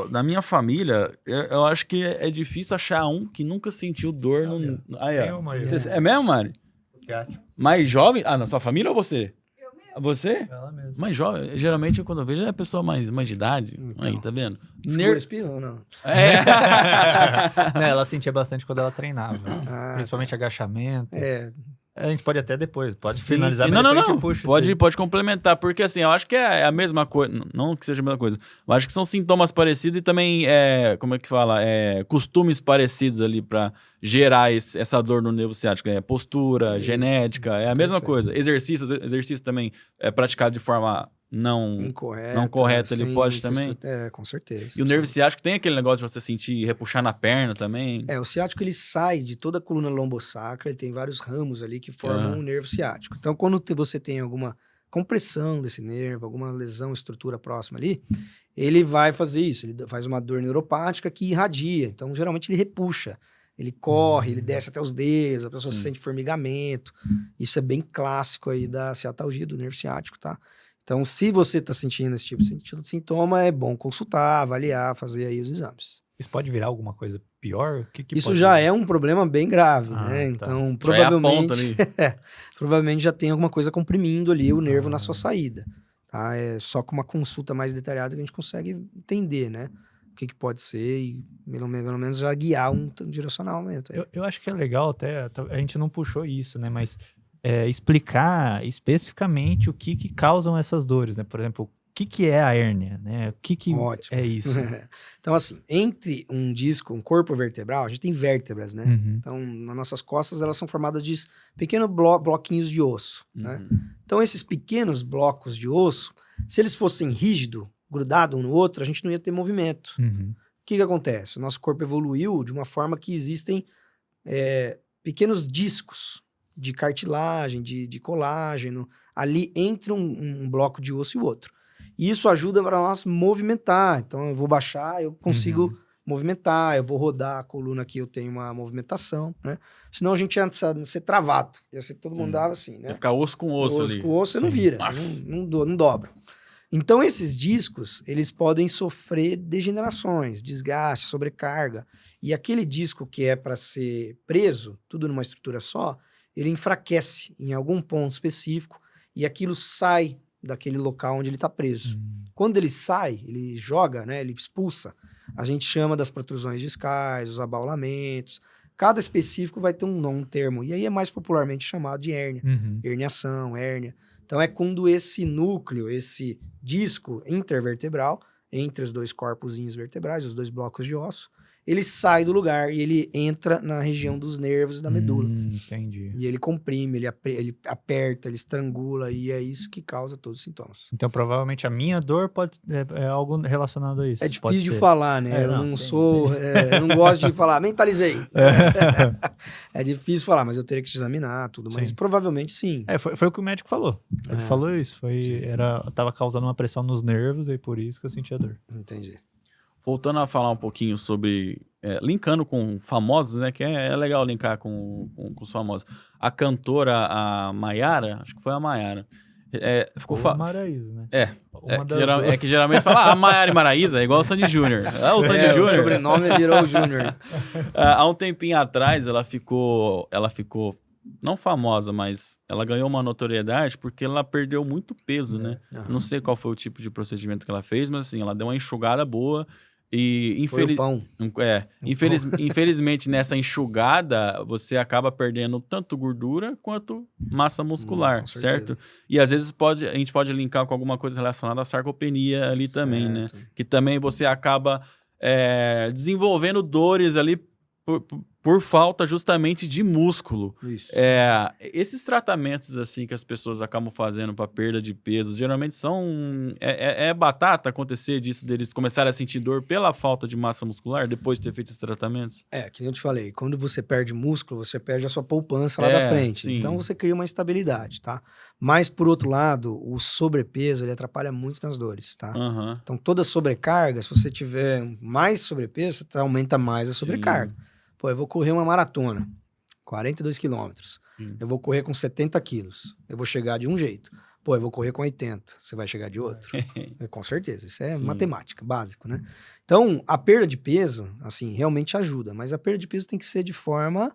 na minha família, eu acho que é difícil achar um que nunca sentiu dor no... É mesmo, Mari? Ciático. Mais jovem? Na sua família ou você? Eu mesmo. Você? Ela mesma. Mais jovem? Geralmente, quando eu vejo, é a pessoa mais de idade. Então, aí, tá vendo? Segura espirro ou não? Não, ela sentia bastante quando ela treinava. Principalmente agachamento. A gente pode até depois, finalizar, mas não. A gente puxa pode complementar, porque assim, eu acho que é a mesma coisa, não que seja a mesma coisa, mas acho que são sintomas parecidos e também, como é que fala, costumes parecidos ali para gerar essa dor no nervo ciático, postura, genética, é a mesma coisa. Exercício também é praticado de forma não correta, ele pode também? Com certeza. E o nervo ciático tem aquele negócio de você sentir, repuxar na perna também? O ciático ele sai de toda a coluna lombosacra, ele tem vários ramos ali que formam o nervo ciático. Então, quando você tem alguma compressão desse nervo, alguma lesão, estrutura próxima ali, ele vai fazer isso, ele faz uma dor neuropática que irradia. Então, geralmente ele repuxa. Ele corre, ele desce até os dedos, a pessoa sente formigamento. Isso é bem clássico aí da ciatalgia, do nervo ciático, tá? Então, se você está sentindo esse tipo de sintoma, é bom consultar, avaliar, fazer aí os exames. Isso pode virar alguma coisa pior? O que Isso pode já virar? é um problema bem grave, Ah, né? tá. Então, Já é a ponta provavelmente, ali. provavelmente já tem alguma coisa comprimindo ali o nervo na Ah. sua saída. Tá? É só com uma consulta mais detalhada que a gente consegue entender, né? O que pode ser e pelo menos já guiar um direcionamento. aí. Eu acho que é legal até, a gente não puxou isso, né? Mas explicar especificamente o que causam essas dores, né? Por exemplo, o que é a hérnia, né? O que Ótimo. é isso? Então, assim, entre um disco, um corpo vertebral, a gente tem vértebras, né? Uhum. Então, nas nossas costas, elas são formadas de pequenos bloquinhos de osso, né? Uhum. Então, esses pequenos blocos de osso, se eles fossem rígidos, grudados um no outro, a gente não ia ter movimento. Uhum. O que acontece? O nosso corpo evoluiu de uma forma que existem pequenos discos de cartilagem, de colágeno, ali entre um bloco de osso e o outro. E isso ajuda para nós movimentar. Então, eu vou baixar, eu consigo movimentar, eu vou rodar a coluna aqui, eu tenho uma movimentação, né? Senão a gente ia ser travado. Ia ser todo mundo dava assim, né? Vai ficar osso com osso ali. Com osso você não Sim. vira, Nossa. você não dobra. Então, esses discos, eles podem sofrer degenerações, desgaste, sobrecarga. E aquele disco que é para ser preso, tudo numa estrutura só, ele enfraquece em algum ponto específico e aquilo sai daquele local onde ele está preso. Quando ele sai, ele joga, né, ele expulsa, a gente chama das protrusões discais, os abaulamentos. Cada específico vai ter um termo. E aí é mais popularmente chamado de hérnia. Uhum. Herniação, hérnia. Então é quando esse núcleo, esse disco intervertebral, entre os dois corpozinhos vertebrais, os dois blocos de osso, ele sai do lugar e ele entra na região dos nervos e da medula. Entendi. E ele comprime, ele aperta, ele estrangula, e é isso que causa todos os sintomas. Então, provavelmente, a minha dor pode é algo relacionado a isso. É Pode difícil de ser. falar, né? Eu Não, não sim. sou... eu não gosto de falar, mentalizei. É difícil falar, mas eu teria que te examinar tudo. Mas Sim. provavelmente sim. Foi o que o médico falou. Ele falou isso. Tava causando uma pressão nos nervos e por isso que eu sentia dor. Entendi. Voltando a falar um pouquinho sobre... linkando com famosos, né? Que é legal linkar com os famosos. A cantora, a Maiara, acho que foi a Maiara. Ficou Ou a Maraísa, né? Uma das que duas. que geralmente fala, a Maiara e Maraísa é igual o Sandy Júnior. O Sandy O Júnior. sobrenome virou o Júnior. Há um tempinho atrás, ela ficou não famosa, mas ela ganhou uma notoriedade porque ela perdeu muito peso, né? Aham. Não sei qual foi o tipo de procedimento que ela fez, mas assim, ela deu uma enxugada boa e Foi o pão. infelizmente nessa enxugada você acaba perdendo tanto gordura quanto massa muscular, Com certeza. certo? E às vezes a gente pode linkar com alguma coisa relacionada à sarcopenia ali também, né? Certo. Que também você acaba desenvolvendo dores ali por falta justamente de músculo. Isso. Esses tratamentos assim que as pessoas acabam fazendo para perda de peso, geralmente são... É batata acontecer disso, deles começarem a sentir dor pela falta de massa muscular depois de ter feito esses tratamentos? Que nem eu te falei, quando você perde músculo, você perde a sua poupança lá da frente. Sim. Então você cria uma instabilidade, tá? Mas, por outro lado, o sobrepeso, ele atrapalha muito nas dores, tá? Aham. Então, toda sobrecarga, se você tiver mais sobrepeso, você aumenta mais a sobrecarga. Pô, eu vou correr uma maratona, 42 quilômetros. Sim. Eu vou correr com 70 quilos. Eu vou chegar de um jeito. Pô, eu vou correr com 80. Você vai chegar de outro? Com certeza. Isso é Sim. matemática, básico, né? Então, a perda de peso, assim, realmente ajuda. Mas a perda de peso tem que ser de forma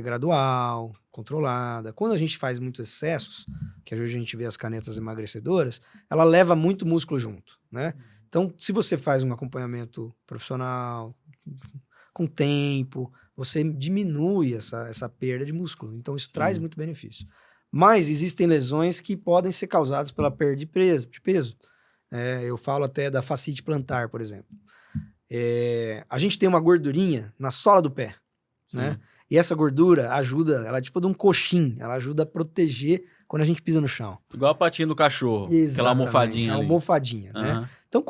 gradual, controlada. Quando a gente faz muitos excessos, que hoje a gente vê as canetas emagrecedoras, ela leva muito músculo junto, né? Então, se você faz um acompanhamento profissional, com tempo, você diminui essa perda de músculo. Então, isso traz muito benefício. Mas existem lesões que podem ser causadas pela perda de peso. Eu falo até da fascite plantar, por exemplo. A gente tem uma gordurinha na sola do pé, né? E essa gordura ajuda, ela é tipo de um coxim, ela ajuda a proteger quando a gente pisa no chão. Igual a patinha do cachorro, Exatamente, aquela almofadinha a ali. almofadinha, né? Aham. Então,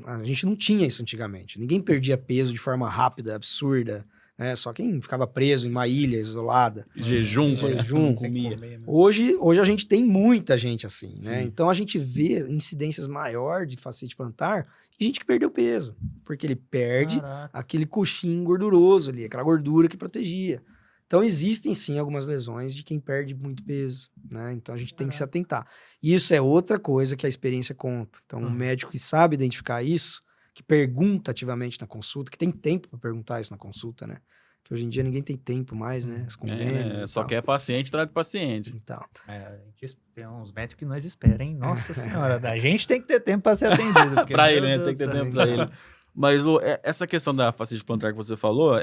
a gente não tinha isso antigamente. Ninguém perdia peso de forma rápida, absurda, né? Só quem ficava preso em uma ilha isolada. Jejum. Jejum. Comia. Hoje a gente tem muita gente assim, né? Sim. Então, a gente vê incidências maior de fascite plantar e gente que perdeu peso. Porque ele perde Caraca. aquele coxim gorduroso ali, aquela gordura que protegia. Então, existem sim algumas lesões de quem perde muito peso, né? Então, a gente tem que se atentar. E isso é outra coisa que a experiência conta. Então, um médico que sabe identificar isso, que pergunta ativamente na consulta, que tem tempo para perguntar isso na consulta, né? Que hoje em dia ninguém tem tempo mais, né? As convênios e Só tal. quer paciente, trata de paciente. Então, A gente tem uns médicos que nós esperam, hein? Nossa senhora, a gente tem que ter tempo para ser atendido. porque, Pra meu ele, né? Deus Tem que ter do céu. tempo pra ele. Mas essa questão da fascite plantar que você falou,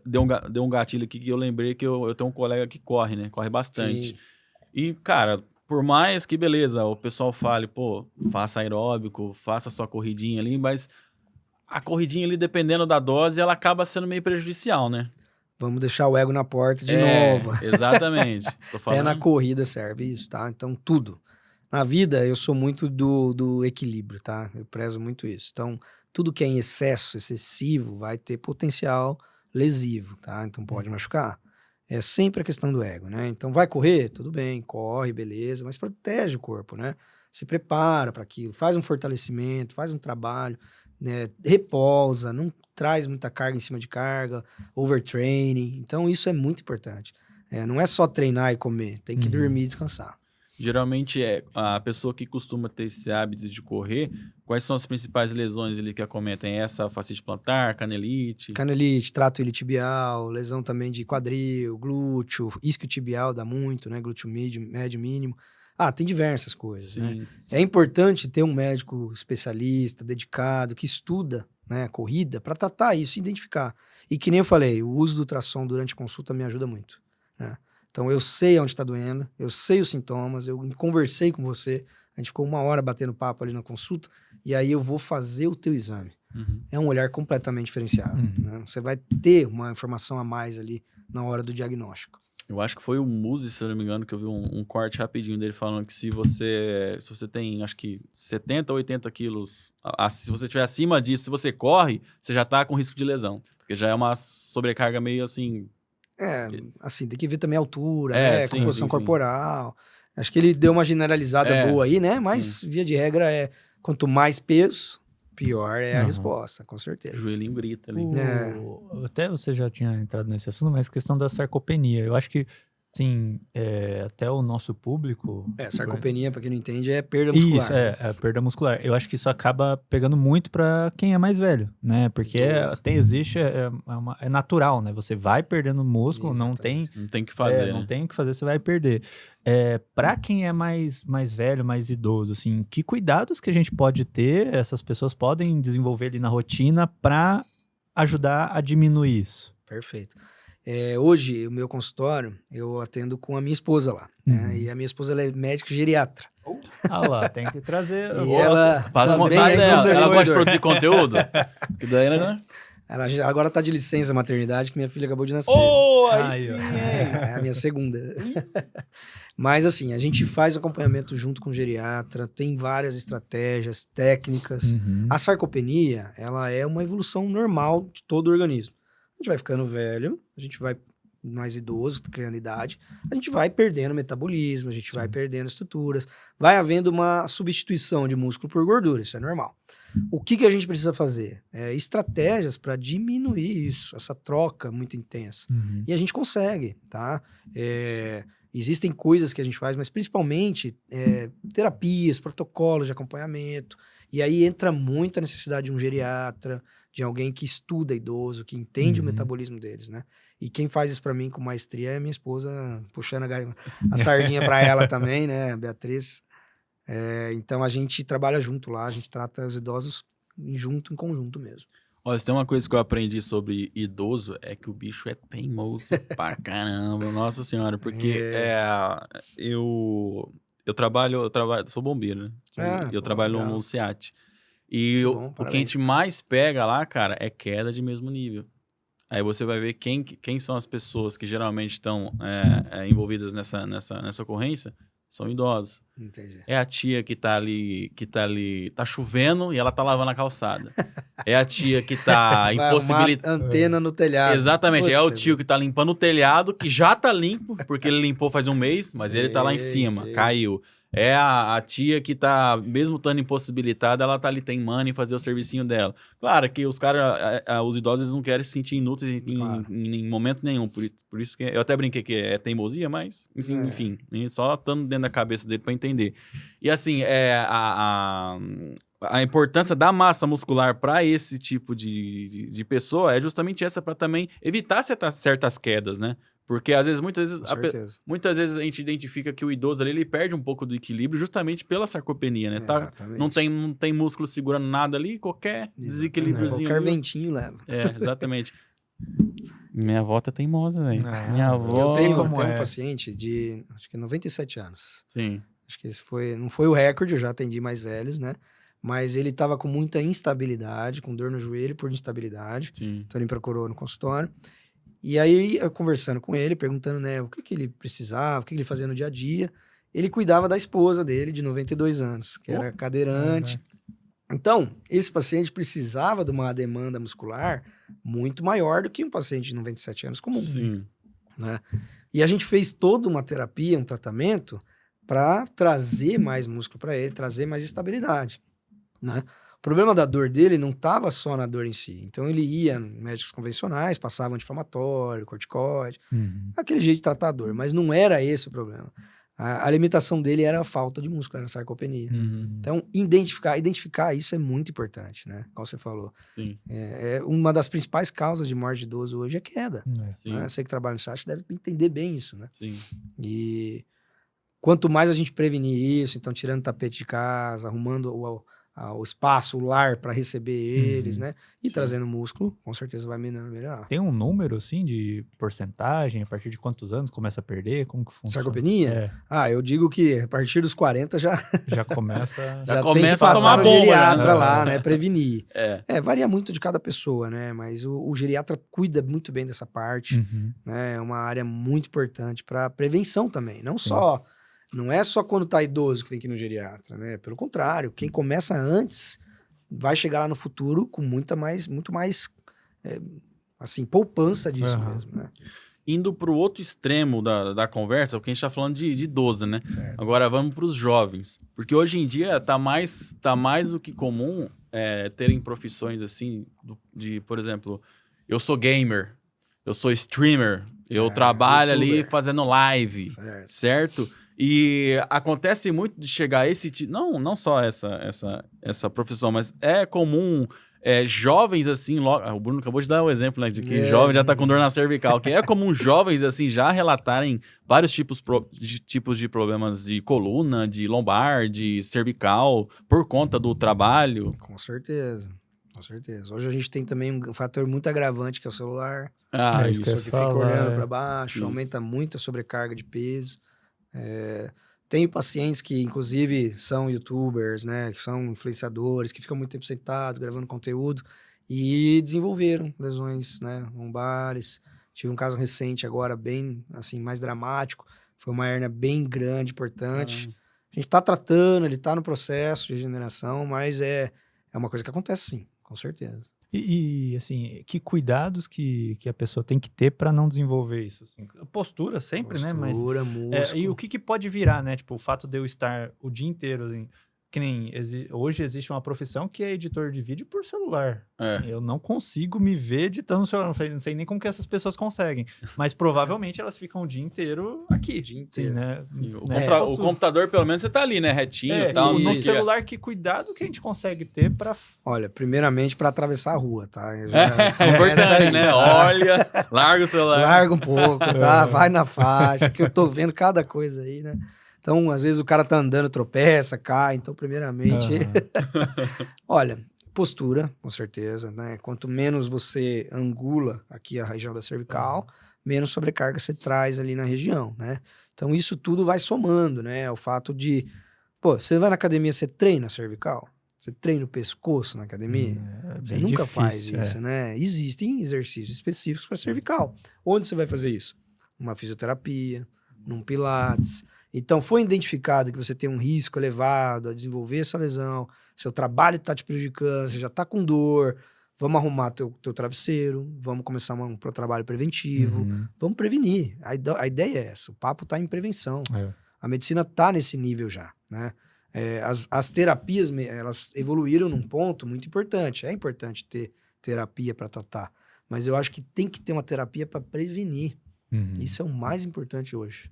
deu um gatilho aqui que eu lembrei que eu tenho um colega que corre, né? Corre bastante. sim. E, cara, por mais que, beleza, o pessoal fale, pô, faça aeróbico, faça sua corridinha ali, mas a corridinha ali, dependendo da dose, ela acaba sendo meio prejudicial, né? Vamos deixar o ego na porta de novo. Exatamente. Tô Até falando. na corrida serve isso, tá? Então, tudo. Na vida, eu sou muito do equilíbrio, tá? Eu prezo muito isso. Então, tudo que é em excesso, excessivo, vai ter potencial lesivo, tá? Então, pode machucar. É sempre a questão do ego, né? Então, vai correr? Tudo bem, corre, beleza, mas protege o corpo, né? Se prepara para aquilo, faz um fortalecimento, faz um trabalho, né? Repousa, não traz muita carga em cima de carga, overtraining. Então, isso é muito importante. Não é só treinar e comer, tem que dormir e descansar. Geralmente a pessoa que costuma ter esse hábito de correr, quais são as principais lesões ali que acometem? Essa fascite plantar, canelite? Canelite, trato iliotibial, lesão também de quadril, glúteo, isquiotibial dá muito, né? Glúteo médio, mínimo. Tem diversas coisas, né? Sim. É importante ter um médico especialista, dedicado, que estuda, né, corrida, para tratar isso, identificar. E que nem eu falei, o uso do ultrassom durante a consulta me ajuda muito, né? Então, eu sei onde está doendo, eu sei os sintomas, eu conversei com você, a gente ficou 1 hora batendo papo ali na consulta, e aí eu vou fazer o teu exame. Uhum. É um olhar completamente diferenciado, né? Você vai ter uma informação a mais ali na hora do diagnóstico. Eu acho que foi o Muzi, se eu não me engano, que eu vi um corte rapidinho dele falando que se você tem, acho que 70 ou 80 quilos, se você estiver acima disso, se você corre, você já tá com risco de lesão. Porque já é uma sobrecarga meio assim... Assim, tem que ver também a altura, É, né? sim, Composição sim, sim. corporal. Acho que ele deu uma generalizada boa aí, né? Mas, via de regra, quanto mais peso, pior é a resposta, com O certeza. joelhinho grita ali. Até você já tinha entrado nesse assunto, mas questão da sarcopenia. Eu acho que, sim, até o nosso público... Sarcopenia, pra quem não entende, é perda muscular. Isso, é perda muscular. Eu acho que isso acaba pegando muito pra quem é mais velho, né? Porque é natural, né? Você vai perdendo músculo, não tem que fazer, não né? tem o que fazer, você vai perder. Pra quem é mais velho, mais idoso, assim, que cuidados que a gente pode ter, essas pessoas podem desenvolver ali na rotina pra ajudar a diminuir isso? Perfeito. Hoje, o meu consultório, eu atendo com a minha esposa lá, né? E a minha esposa, ela é médica geriatra. Lá, tem que trazer... E ela... Faz também vontade é dela. Ela desenvolvedora. gosta de produzir conteúdo? Que daí, né? Ela agora tá de licença maternidade, que minha filha acabou de nascer. Aí sim, É a minha segunda. Mas assim, a gente faz acompanhamento junto com o geriatra, tem várias estratégias, técnicas. A sarcopenia, ela é uma evolução normal de todo o organismo. A gente vai ficando velho, a gente vai mais idoso, criando idade, a gente vai perdendo metabolismo, a gente vai perdendo estruturas, vai havendo uma substituição de músculo por gordura, isso é normal. O que a gente precisa fazer? Estratégias para diminuir isso, essa troca muito intensa. E a gente consegue, tá? Existem coisas que a gente faz, mas principalmente terapias, protocolos de acompanhamento. E aí entra muito a necessidade de um geriatra, de alguém que estuda idoso, que entende o metabolismo deles, né? E quem faz isso para mim com maestria é a minha esposa, puxando a sardinha para ela também, né? A Beatriz. Então a gente trabalha junto lá, a gente trata os idosos em conjunto mesmo. Olha, se tem uma coisa que eu aprendi sobre idoso, é que o bicho é teimoso pra caramba, nossa senhora, porque eu trabalho, sou bombeiro, né? Eu trabalho no SEAT. E o que a gente mais pega lá, cara, é queda de mesmo nível. Aí você vai ver quem são as pessoas que geralmente estão envolvidas nessa ocorrência. São idosos. Entendi. É a tia que tá ali, tá chovendo e ela tá lavando a calçada. É a tia que tá impossibilitada. Antena no telhado. Exatamente. É o tio que tá limpando o telhado, que já tá limpo, porque ele limpou faz um mês, mas ele tá lá em cima, caiu. É a tia que tá, mesmo estando impossibilitada, ela tá ali teimando em fazer o servicinho dela. Claro que os caras, os idosos eles não querem se sentir inúteis Claro. em momento nenhum. Por isso que eu até brinquei que é teimosia, mas enfim, só estando dentro da cabeça dele pra entender. E assim, a importância da massa muscular para esse tipo de pessoa é justamente essa, para também evitar certas quedas, né? Porque às vezes, Com certeza. muitas vezes a gente identifica que o idoso ali, ele perde um pouco do equilíbrio justamente pela sarcopenia, né? Exatamente. Não tem músculo segurando nada ali, qualquer desequilíbriozinho. Qualquer ali, ventinho leva. exatamente. Minha avó tá teimosa, velho. Minha Eu avó... tenho como um é. paciente de, acho que 97 anos. Sim. Acho que esse não foi o recorde, eu já atendi mais velhos, né? Mas ele tava com muita instabilidade, com dor no joelho por instabilidade. Sim. Então ele me procurou no consultório. E aí, eu conversando com ele, perguntando, né, o que ele precisava, o que ele fazia no dia a dia. Ele cuidava da esposa dele, de 92 anos, que era cadeirante. Então, esse paciente precisava de uma demanda muscular muito maior do que um paciente de 97 anos comum. Sim. Né? E a gente fez toda uma terapia, um tratamento, para trazer mais músculo para ele, trazer mais estabilidade. Né? O problema da dor dele não estava só na dor em si. Então ele ia em médicos convencionais, passava anti-inflamatório, corticoide, aquele jeito de tratar a dor, mas não era esse o problema. A limitação dele era a falta de músculo, era a sarcopenia. Então, identificar isso é muito importante, né? Como você falou. Sim. Uma das principais causas de morte de idoso hoje é queda. Sim. Né? Você que trabalha no SAT deve entender bem isso, né? Sim. E quanto mais a gente prevenir isso, então tirando tapete de casa, arrumando o espaço, o lar para receber eles, né? E Sim. trazendo músculo, com certeza vai melhorar. Tem um número, assim, de porcentagem? A partir de quantos anos começa a perder? Como que funciona? Sarcopenia? Eu digo que a partir dos 40 já começa... já tem que começa a passar tomar no bomba, geriatra né? lá, né? Prevenir. É. Varia muito de cada pessoa, né? Mas o geriatra cuida muito bem dessa parte, né? É uma área muito importante para prevenção também. Não é só quando tá idoso que tem que ir no geriatra, né? Pelo contrário, quem começa antes vai chegar lá no futuro com muito mais, assim, poupança disso mesmo, né? Indo pro outro extremo da conversa, porque a gente tá falando de idoso, né? Certo. Agora vamos pros jovens. Porque hoje em dia tá mais do que comum terem profissões assim, por exemplo, eu sou gamer, eu sou streamer, eu trabalho YouTuber. ali fazendo live, certo? E acontece muito de chegar a esse tipo... Não só essa profissão, mas é comum jovens assim... O Bruno acabou de dar o exemplo, né? De que jovem já tá com dor na cervical. Que é comum jovens assim já relatarem vários tipos de problemas de coluna, de lombar, de cervical, por conta do trabalho. Com certeza. Com certeza. Hoje a gente tem também um fator muito agravante, que é o celular. Isso. Que fica olhando para baixo, aumenta muito a sobrecarga de peso. Tenho pacientes que, inclusive, são youtubers, né? Que são influenciadores, que ficam muito tempo sentados, gravando conteúdo e desenvolveram lesões, né? Lombares. Tive um caso recente agora, bem, assim, mais dramático. Foi uma hérnia bem grande, importante. A gente tá tratando, ele tá no processo de regeneração, mas é uma coisa que acontece sim, com certeza. E assim, que cuidados que a pessoa tem que ter para não desenvolver isso? Assim? Postura sempre, né? Mas Postura, músculo. e o que pode virar, né? Tipo, o fato de eu estar o dia inteiro, assim, que nem hoje existe uma profissão que é editor de vídeo por celular. Assim, eu não consigo me ver editando no celular. Não sei nem como que essas pessoas conseguem. Mas provavelmente elas ficam o dia inteiro aqui. O dia inteiro. Sim, né? Sim, Nessa o computador, pelo menos, você tá ali, né? Retinho e tal. No celular, que cuidado que a gente consegue ter para... Olha, primeiramente para atravessar a rua, tá? É importante, aí, né? Tá? Olha, larga o celular. Larga um pouco, tá? Vai na faixa, que eu tô vendo cada coisa aí, né? Então, às vezes o cara tá andando, tropeça, cai. Então, primeiramente, olha, postura, com certeza, né? Quanto menos você angula aqui a região da cervical, menos sobrecarga você traz ali na região, né? Então, isso tudo vai somando, né? O fato de, você vai na academia, você treina a cervical? Você treina o pescoço na academia? Você nunca faz isso, né? Existem exercícios específicos para cervical. Onde você vai fazer isso? Numa fisioterapia, num pilates. Então, foi identificado que você tem um risco elevado a desenvolver essa lesão, seu trabalho está te prejudicando, você já está com dor, vamos arrumar teu travesseiro, vamos começar um trabalho preventivo, vamos prevenir. A ideia é essa, o papo está em prevenção. A medicina tá nesse nível já, né? As terapias, elas evoluíram num ponto muito importante. É importante ter terapia para tratar, mas eu acho que tem que ter uma terapia para prevenir. Isso é o mais importante hoje.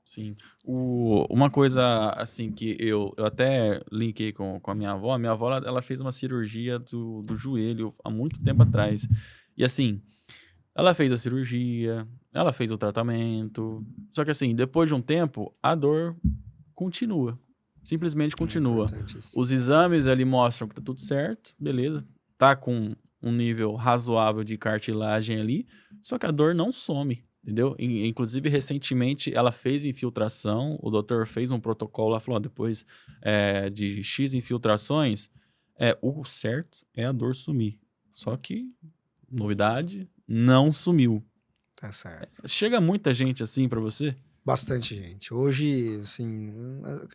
Sim. Uma coisa, assim, que eu até linkei com a minha avó. A minha avó, ela fez uma cirurgia do joelho há muito tempo atrás. E, assim, ela fez a cirurgia, ela fez o tratamento. Só que, assim, depois de um tempo, a dor continua. Simplesmente continua. Os exames ali mostram que tá tudo certo, beleza. Tá com um nível razoável de cartilagem ali, só que a dor não some. Entendeu? Inclusive, recentemente, ela fez infiltração, o doutor fez um protocolo lá, falou, depois de X infiltrações, o certo é a dor sumir. Só que, novidade, não sumiu. Tá certo. Chega muita gente assim pra você? Bastante gente. Hoje, assim,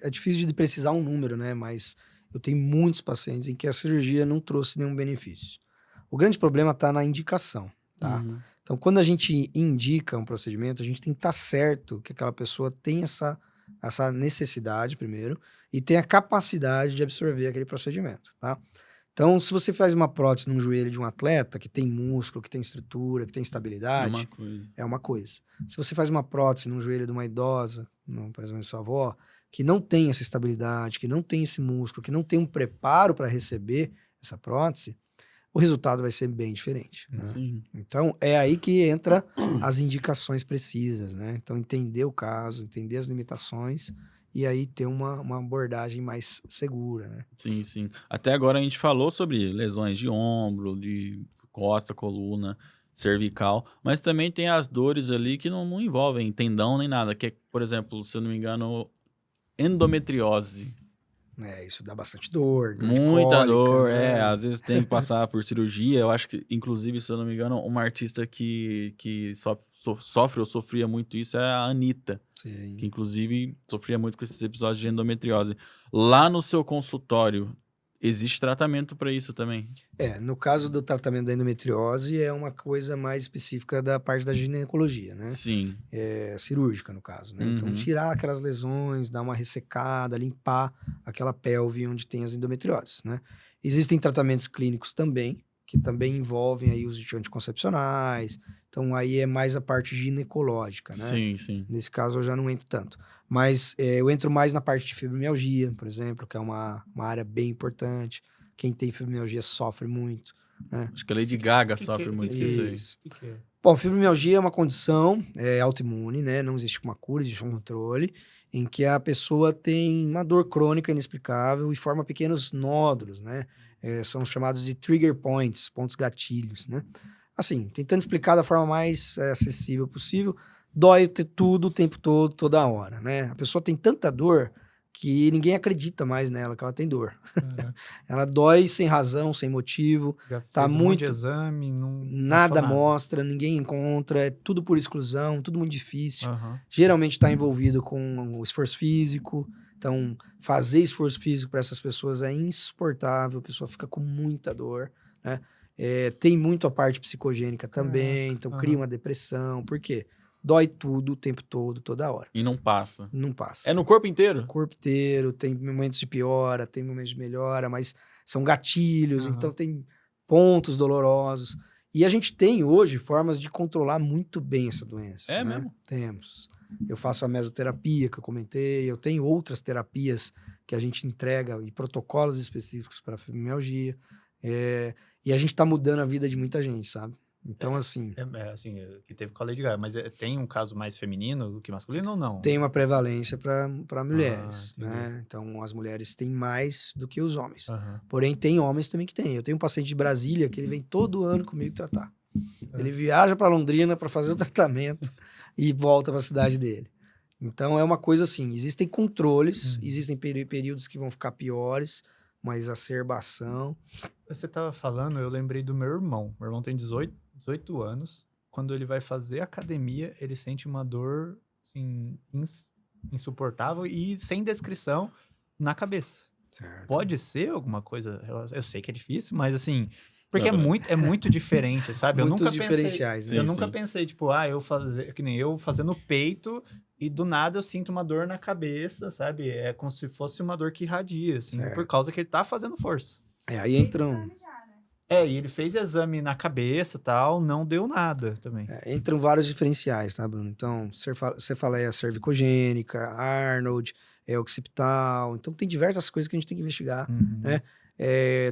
é difícil de precisar um número, né? Mas eu tenho muitos pacientes em que a cirurgia não trouxe nenhum benefício. O grande problema tá na indicação, tá? Uhum. Então, quando a gente indica um procedimento, a gente tem que estar certo que aquela pessoa tem essa necessidade, primeiro, e tem a capacidade de absorver aquele procedimento, tá? Então, se você faz uma prótese num joelho de um atleta que tem músculo, que tem estrutura, que tem estabilidade, é uma coisa. Se você faz uma prótese num joelho de uma idosa, por exemplo, sua avó, que não tem essa estabilidade, que não tem esse músculo, que não tem um preparo para receber essa prótese, o resultado vai ser bem diferente, né? Sim. Então, é aí que entra as indicações precisas, né? Então, entender o caso, entender as limitações e aí ter uma abordagem mais segura, né? Sim, sim. Até agora a gente falou sobre lesões de ombro, de costa, coluna, cervical, mas também tem as dores ali que não envolvem tendão nem nada, que é, por exemplo, se eu não me engano, endometriose. Isso dá bastante dor de Muita cólica, dor, né? às vezes tem que passar por cirurgia. Eu acho que, inclusive, se eu não me engano, uma artista que sofre ou sofria muito isso é a Anitta, Sim. que inclusive sofria muito com esses episódios de endometriose. Lá no seu consultório, existe tratamento para isso também? No caso do tratamento da endometriose, é uma coisa mais específica da parte da ginecologia, né? Sim. Cirúrgica, no caso, né? Então, tirar aquelas lesões, dar uma ressecada, limpar aquela pelve onde tem as endometrioses, né? Existem tratamentos clínicos também, que também envolvem aí uso de anticoncepcionais. Então, aí é mais a parte ginecológica, né? Sim, sim. Nesse caso, eu já não entro tanto. Mas eu entro mais na parte de fibromialgia, por exemplo, que é uma área bem importante. Quem tem fibromialgia sofre muito, né? Acho que a Lady Gaga sofre muito com isso aí. Isso. Bom, fibromialgia é uma condição autoimune, né? Não existe uma cura, existe um controle, em que a pessoa tem uma dor crônica inexplicável e forma pequenos nódulos, né? São chamados de trigger points, pontos gatilhos, né? Assim, tentando explicar da forma mais acessível possível, dói tudo o tempo todo, toda hora, né? A pessoa tem tanta dor que ninguém acredita mais nela, que ela tem dor. Ela dói sem razão, sem motivo. Já fez tá um muito monte de exame, nada mostra, ninguém encontra, é tudo por exclusão, tudo muito difícil. Uhum. Geralmente está envolvido com o esforço físico. Então, fazer esforço físico para essas pessoas é insuportável, a pessoa fica com muita dor, né? Tem muito a parte psicogênica também, então cria uma depressão. Por quê? Dói tudo o tempo todo, toda hora. E não passa. Não passa. É no corpo inteiro? O corpo inteiro, tem momentos de piora, tem momentos de melhora, mas são gatilhos, então tem pontos dolorosos. E a gente tem hoje formas de controlar muito bem essa doença. É né? mesmo? Temos. Eu faço a mesoterapia, que eu comentei, eu tenho outras terapias que a gente entrega e protocolos específicos para fibromialgia. E a gente está mudando a vida de muita gente, sabe? Então, assim... assim, que teve com a Lady Gaga, mas tem um caso mais feminino do que masculino ou não? Tem uma prevalência para mulheres, né? Então, as mulheres têm mais do que os homens. Porém, tem homens também que têm. Eu tenho um paciente de Brasília que ele vem todo ano comigo tratar. Ele viaja para Londrina para fazer o tratamento e volta para a cidade dele. Então, é uma coisa assim, existem controles, existem períodos que vão ficar piores, uma exacerbação. Você estava falando, eu lembrei do meu irmão. Meu irmão tem 18 anos. Quando ele vai fazer academia, ele sente uma dor assim, insuportável e sem descrição na cabeça. Certo. Pode ser alguma coisa... Eu sei que é difícil, mas assim... Porque é muito diferente, sabe? Muitos eu nunca diferenciais, pensei, né? Eu nunca pensei, tipo, que nem eu fazendo peito, e do nada eu sinto uma dor na cabeça, sabe? É como se fosse uma dor que irradia, assim, Certo. por causa que ele tá fazendo força. Aí entram... E ele fez exame na cabeça e tal, não deu nada também. Entram vários diferenciais, tá, Bruno? Então, você fala aí a cervicogênica, Arnold, occipital. Então, tem diversas coisas que a gente tem que investigar, né?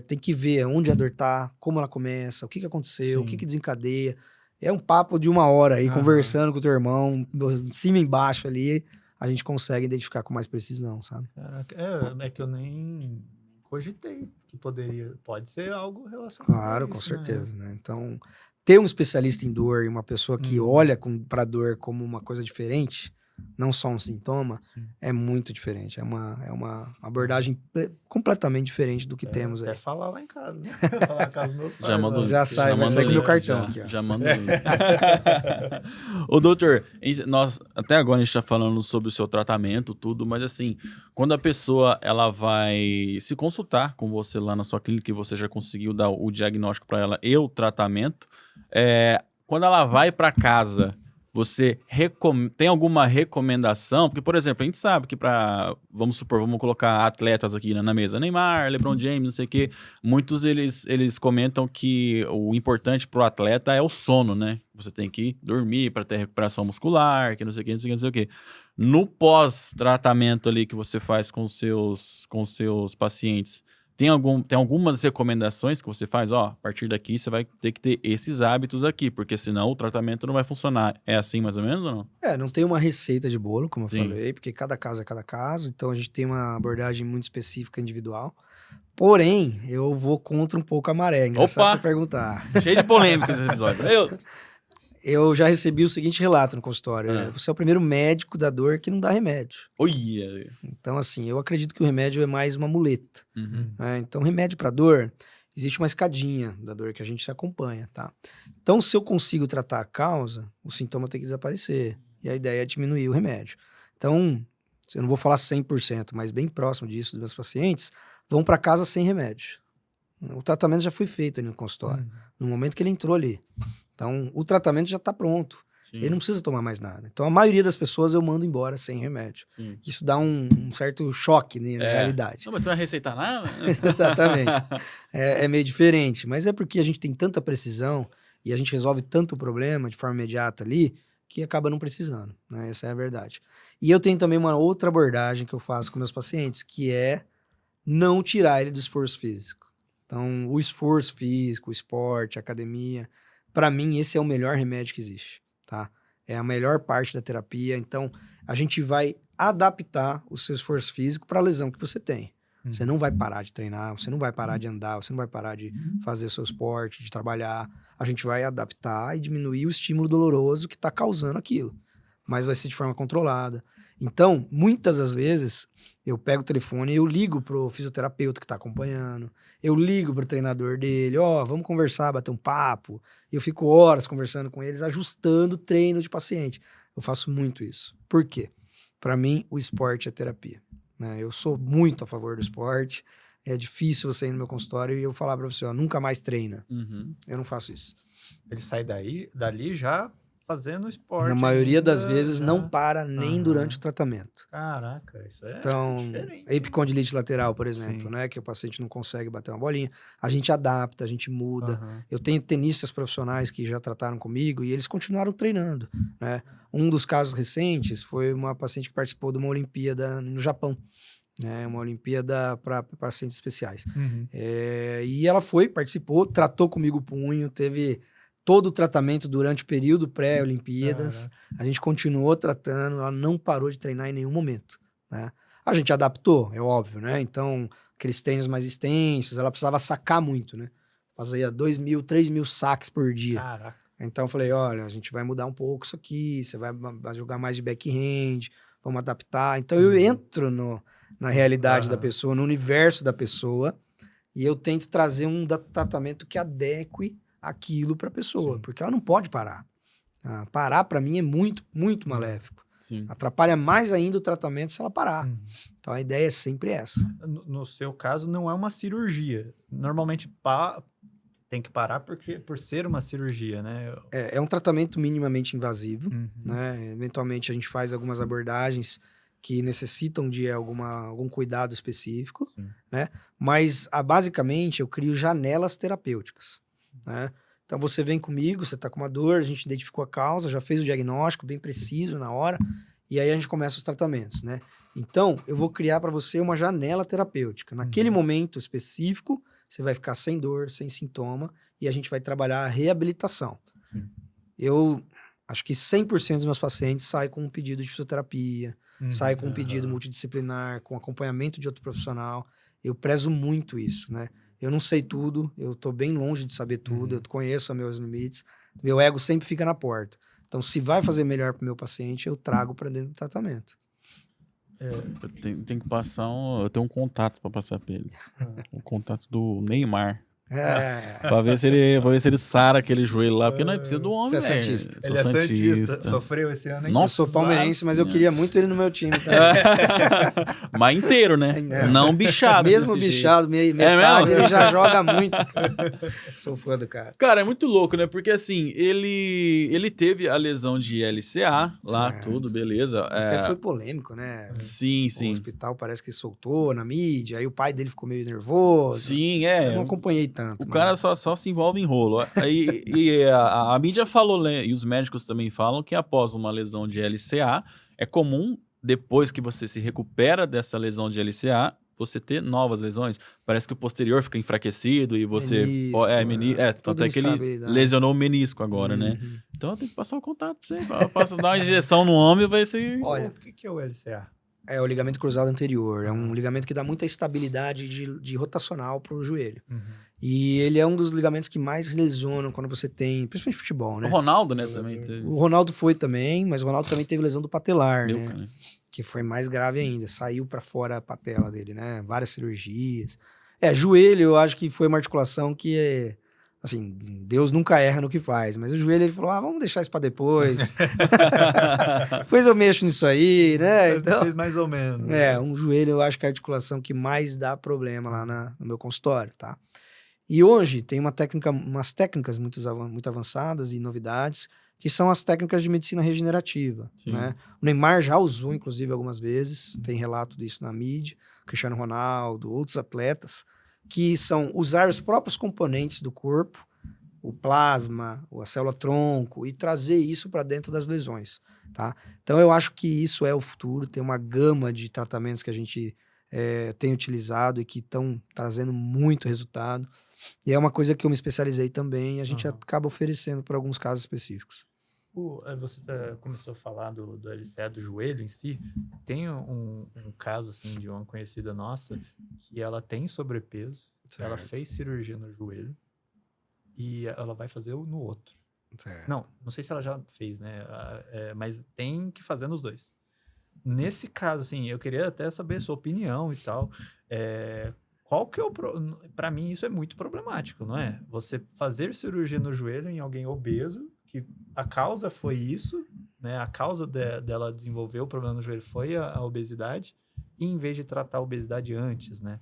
Tem que ver onde a dor tá, como ela começa, o que aconteceu, o que desencadeia. É um papo de 1 hora aí, conversando com o teu irmão, de cima e embaixo ali, a gente consegue identificar com mais precisão, sabe? Caraca, é que eu nem cogitei que pode ser algo relacionado Claro, a com isso, certeza, né? Então, ter um especialista em dor e uma pessoa que olha pra dor como uma coisa diferente, não só um sintoma, é muito diferente. É uma abordagem completamente diferente do que temos aí. Até falar lá em casa, né? Falar na casa dos meus pais. Já manda o- Já sai, já vai manda sair o com o meu link, cartão já, aqui, ó. Já manda o link. Ô, doutor, nós, até agora a gente tá falando sobre o seu tratamento, tudo, mas assim, quando a pessoa ela vai se consultar com você lá na sua clínica e você já conseguiu dar o diagnóstico para ela e o tratamento, quando ela vai para casa, você tem alguma recomendação? Porque, por exemplo, a gente sabe que vamos colocar atletas aqui na mesa, Neymar, LeBron James, não sei o quê, muitos eles comentam que o importante pro atleta é o sono, né? Você tem que dormir para ter recuperação muscular, que não sei o quê, não sei o quê, não sei o quê. No pós-tratamento ali que você faz com os seus pacientes, tem algumas recomendações que você faz? Ó, a partir daqui você vai ter que ter esses hábitos aqui, porque senão o tratamento não vai funcionar. É assim mais ou menos ou não? Não tem uma receita de bolo, como eu Sim. falei, porque cada caso é cada caso, então a gente tem uma abordagem muito específica, individual. Porém, eu vou contra um pouco a maré. É engraçado Opa! você perguntar. Cheio de polêmica esse episódio. Eu já recebi o seguinte relato no consultório. Você é o primeiro médico da dor que não dá remédio. Olha! Então, assim, eu acredito que o remédio é mais uma muleta. Uhum. Né? Então, remédio para dor, existe uma escadinha da dor que a gente se acompanha, tá? Então, se eu consigo tratar a causa, o sintoma tem que desaparecer. E a ideia é diminuir o remédio. Então, eu não vou falar 100%, mas bem próximo disso dos meus pacientes, vão para casa sem remédio. O tratamento já foi feito ali no consultório, no momento que ele entrou ali. Então, o tratamento já está pronto. Sim. Ele não precisa tomar mais nada. Então, a maioria das pessoas eu mando embora sem remédio. Sim. Isso dá um certo choque, né, na realidade. Não, mas você vai receitar nada? Exatamente. É meio diferente. Mas é porque a gente tem tanta precisão e a gente resolve tanto problema de forma imediata ali que acaba não precisando. Né? Essa é a verdade. E eu tenho também uma outra abordagem que eu faço com meus pacientes, que é não tirar ele do esforço físico. Então, o esforço físico, o esporte, a academia, para mim, esse é o melhor remédio que existe, tá? É a melhor parte da terapia. Então, a gente vai adaptar o seu esforço físico para a lesão que você tem. Você não vai parar de treinar, você não vai parar de andar, você não vai parar de fazer o seu esporte, de trabalhar. A gente vai adaptar e diminuir o estímulo doloroso que está causando aquilo. Mas vai ser de forma controlada. Então, muitas das vezes, eu pego o telefone e eu ligo pro fisioterapeuta que está acompanhando, eu ligo pro treinador dele, vamos conversar, bater um papo. E eu fico horas conversando com eles, ajustando o treino de paciente. Eu faço muito isso. Por quê? Para mim, o esporte é terapia. Né? Eu sou muito a favor do esporte. É difícil você ir no meu consultório e eu falar para você, nunca mais treina. Eu não faço isso. Ele sai dali já fazendo esporte. Na maioria ainda, das vezes já... não para nem durante o tratamento. Caraca, isso é diferente. Epicondilite lateral, por exemplo, né, que o paciente não consegue bater uma bolinha, a gente adapta, a gente muda. Eu tenho tenistas profissionais que já trataram comigo e eles continuaram treinando, né? Um dos casos recentes foi uma paciente que participou de uma Olimpíada no Japão, né, uma Olimpíada para pacientes especiais. E ela participou, tratou comigo o punho, teve todo o tratamento durante o período pré-Olimpíadas. A gente continuou tratando, ela não parou de treinar em nenhum momento, né? A gente adaptou, é óbvio, né? Então, aqueles treinos mais extensos, ela precisava sacar muito, né? Fazia 2.000, 3.000 saques por dia. Caraca. Então, eu falei, olha, a gente vai mudar um pouco isso aqui, você vai jogar mais de backhand, vamos adaptar. Então, eu entro na realidade da pessoa, no universo da pessoa, e eu tento trazer um tratamento que adeque aquilo para a pessoa, porque ela não pode parar. Parar, para mim, é muito, muito maléfico. Sim. Atrapalha mais ainda o tratamento se ela parar. Então, a ideia é sempre essa. No seu caso, não é uma cirurgia. Normalmente, tem que parar por ser uma cirurgia, né? É um tratamento minimamente invasivo, Uhum. né? Eventualmente a gente faz algumas abordagens que necessitam de algum cuidado específico, Sim. né? Mas basicamente eu crio janelas terapêuticas, né? Então você vem comigo, você está com uma dor, a gente identificou a causa, já fez o diagnóstico bem preciso na hora, e aí a gente começa os tratamentos, né? Então eu vou criar para você uma janela terapêutica. Naquele momento específico, você vai ficar sem dor, sem sintoma, e a gente vai trabalhar a reabilitação. Sim. Eu acho que 100% dos meus pacientes saem com um pedido de fisioterapia, saem com um pedido multidisciplinar, com acompanhamento de outro profissional. Eu prezo muito isso, né? Eu não sei tudo, eu estou bem longe de saber tudo, eu conheço os meus limites, meu ego sempre fica na porta. Então, se vai fazer melhor para o meu paciente, eu trago para dentro do tratamento. Eu tenho que passar eu tenho um contato para passar para ele. O contato do Neymar. Pra ver se ele sara aquele joelho lá, porque não é precisa do homem, Você é velho. santista. Sou Ele é santista. Sofreu esse ano, hein? Eu sou palmeirense, mas eu queria muito ele no meu time. Tá? Mas inteiro, né? Não bichado. Mesmo desse bichado, metade, ele já joga muito. Sou fã do cara. Cara, é muito louco, né? Porque assim, ele teve a lesão de LCA lá, Certo. tudo, beleza. Até foi polêmico, né? Sim, O sim. hospital parece que soltou na mídia, aí o pai dele ficou meio nervoso. Sim, Eu não acompanhei tanto. O cara só se envolve em rolo. E a mídia falou, né, e os médicos também falam que após uma lesão de LCA, é comum, depois que você se recupera dessa lesão de LCA, você ter novas lesões. Parece que o posterior fica enfraquecido e você... Menisco, tanto é que ele instabilidade. lesionou o menisco agora, né? Então eu tenho que passar o contato pra você. Eu posso dar uma injeção no homem e vai ser... Olha, O que é o LCA? é o ligamento cruzado anterior. É um ligamento que dá muita estabilidade de rotacional pro joelho. E ele é um dos ligamentos que mais lesionam quando você tem, principalmente futebol, né? O Ronaldo, né, também teve. O Ronaldo foi também, mas o Ronaldo também teve lesão do patelar, Meu, né? cara. Que foi mais grave ainda. Saiu pra fora a patela dele, né? Várias cirurgias. Joelho, eu acho que foi uma articulação que assim, Deus nunca erra no que faz, mas o joelho ele falou, vamos deixar isso pra depois. Depois eu mexo nisso aí, né? Então, fez mais ou menos. um joelho eu acho que é a articulação que mais dá problema lá no meu consultório, tá? E hoje tem umas técnicas muito avançadas e novidades, que são as técnicas de medicina regenerativa, né? O Neymar já usou, inclusive, algumas vezes, tem relato disso na mídia, Cristiano Ronaldo, outros atletas, que são usar os próprios componentes do corpo, o plasma, a célula-tronco, e trazer isso para dentro das lesões, tá? Então, eu acho que isso é o futuro, tem uma gama de tratamentos que a gente tem utilizado e que estão trazendo muito resultado, e é uma coisa que eu me especializei também, e a gente acaba oferecendo para alguns casos específicos. Você começou a falar do LCA, do joelho em si. Tem um caso assim, de uma conhecida nossa que ela tem sobrepeso, ela fez cirurgia no joelho e ela vai fazer no outro. Certo. Não sei se ela já fez, né? Mas tem que fazer nos dois. Nesse caso, assim, eu queria até saber a sua opinião e tal. Qual que é Pra mim, isso é muito problemático, não é? Você fazer cirurgia no joelho em alguém obeso, que a causa foi isso, né? A causa dela desenvolver o problema no joelho foi a obesidade, e em vez de tratar a obesidade antes, né?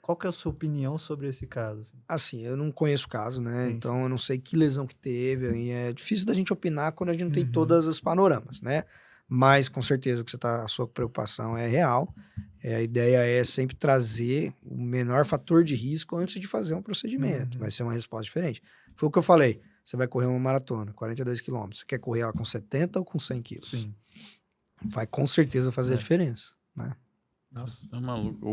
Qual que é a sua opinião sobre esse caso? Assim, eu não conheço o caso, né? Sim. Então, eu não sei que lesão que teve, e é difícil da gente opinar quando a gente não tem todas as panoramas, né? Mas, com certeza, a sua preocupação é real. A ideia é sempre trazer o menor fator de risco antes de fazer um procedimento. Vai ser uma resposta diferente. Foi o que eu falei. Você vai correr uma maratona, 42 quilômetros. Você quer correr ela com 70 ou com 100 quilos? Sim. Vai com certeza fazer a diferença, né? Nossa. Tá maluco.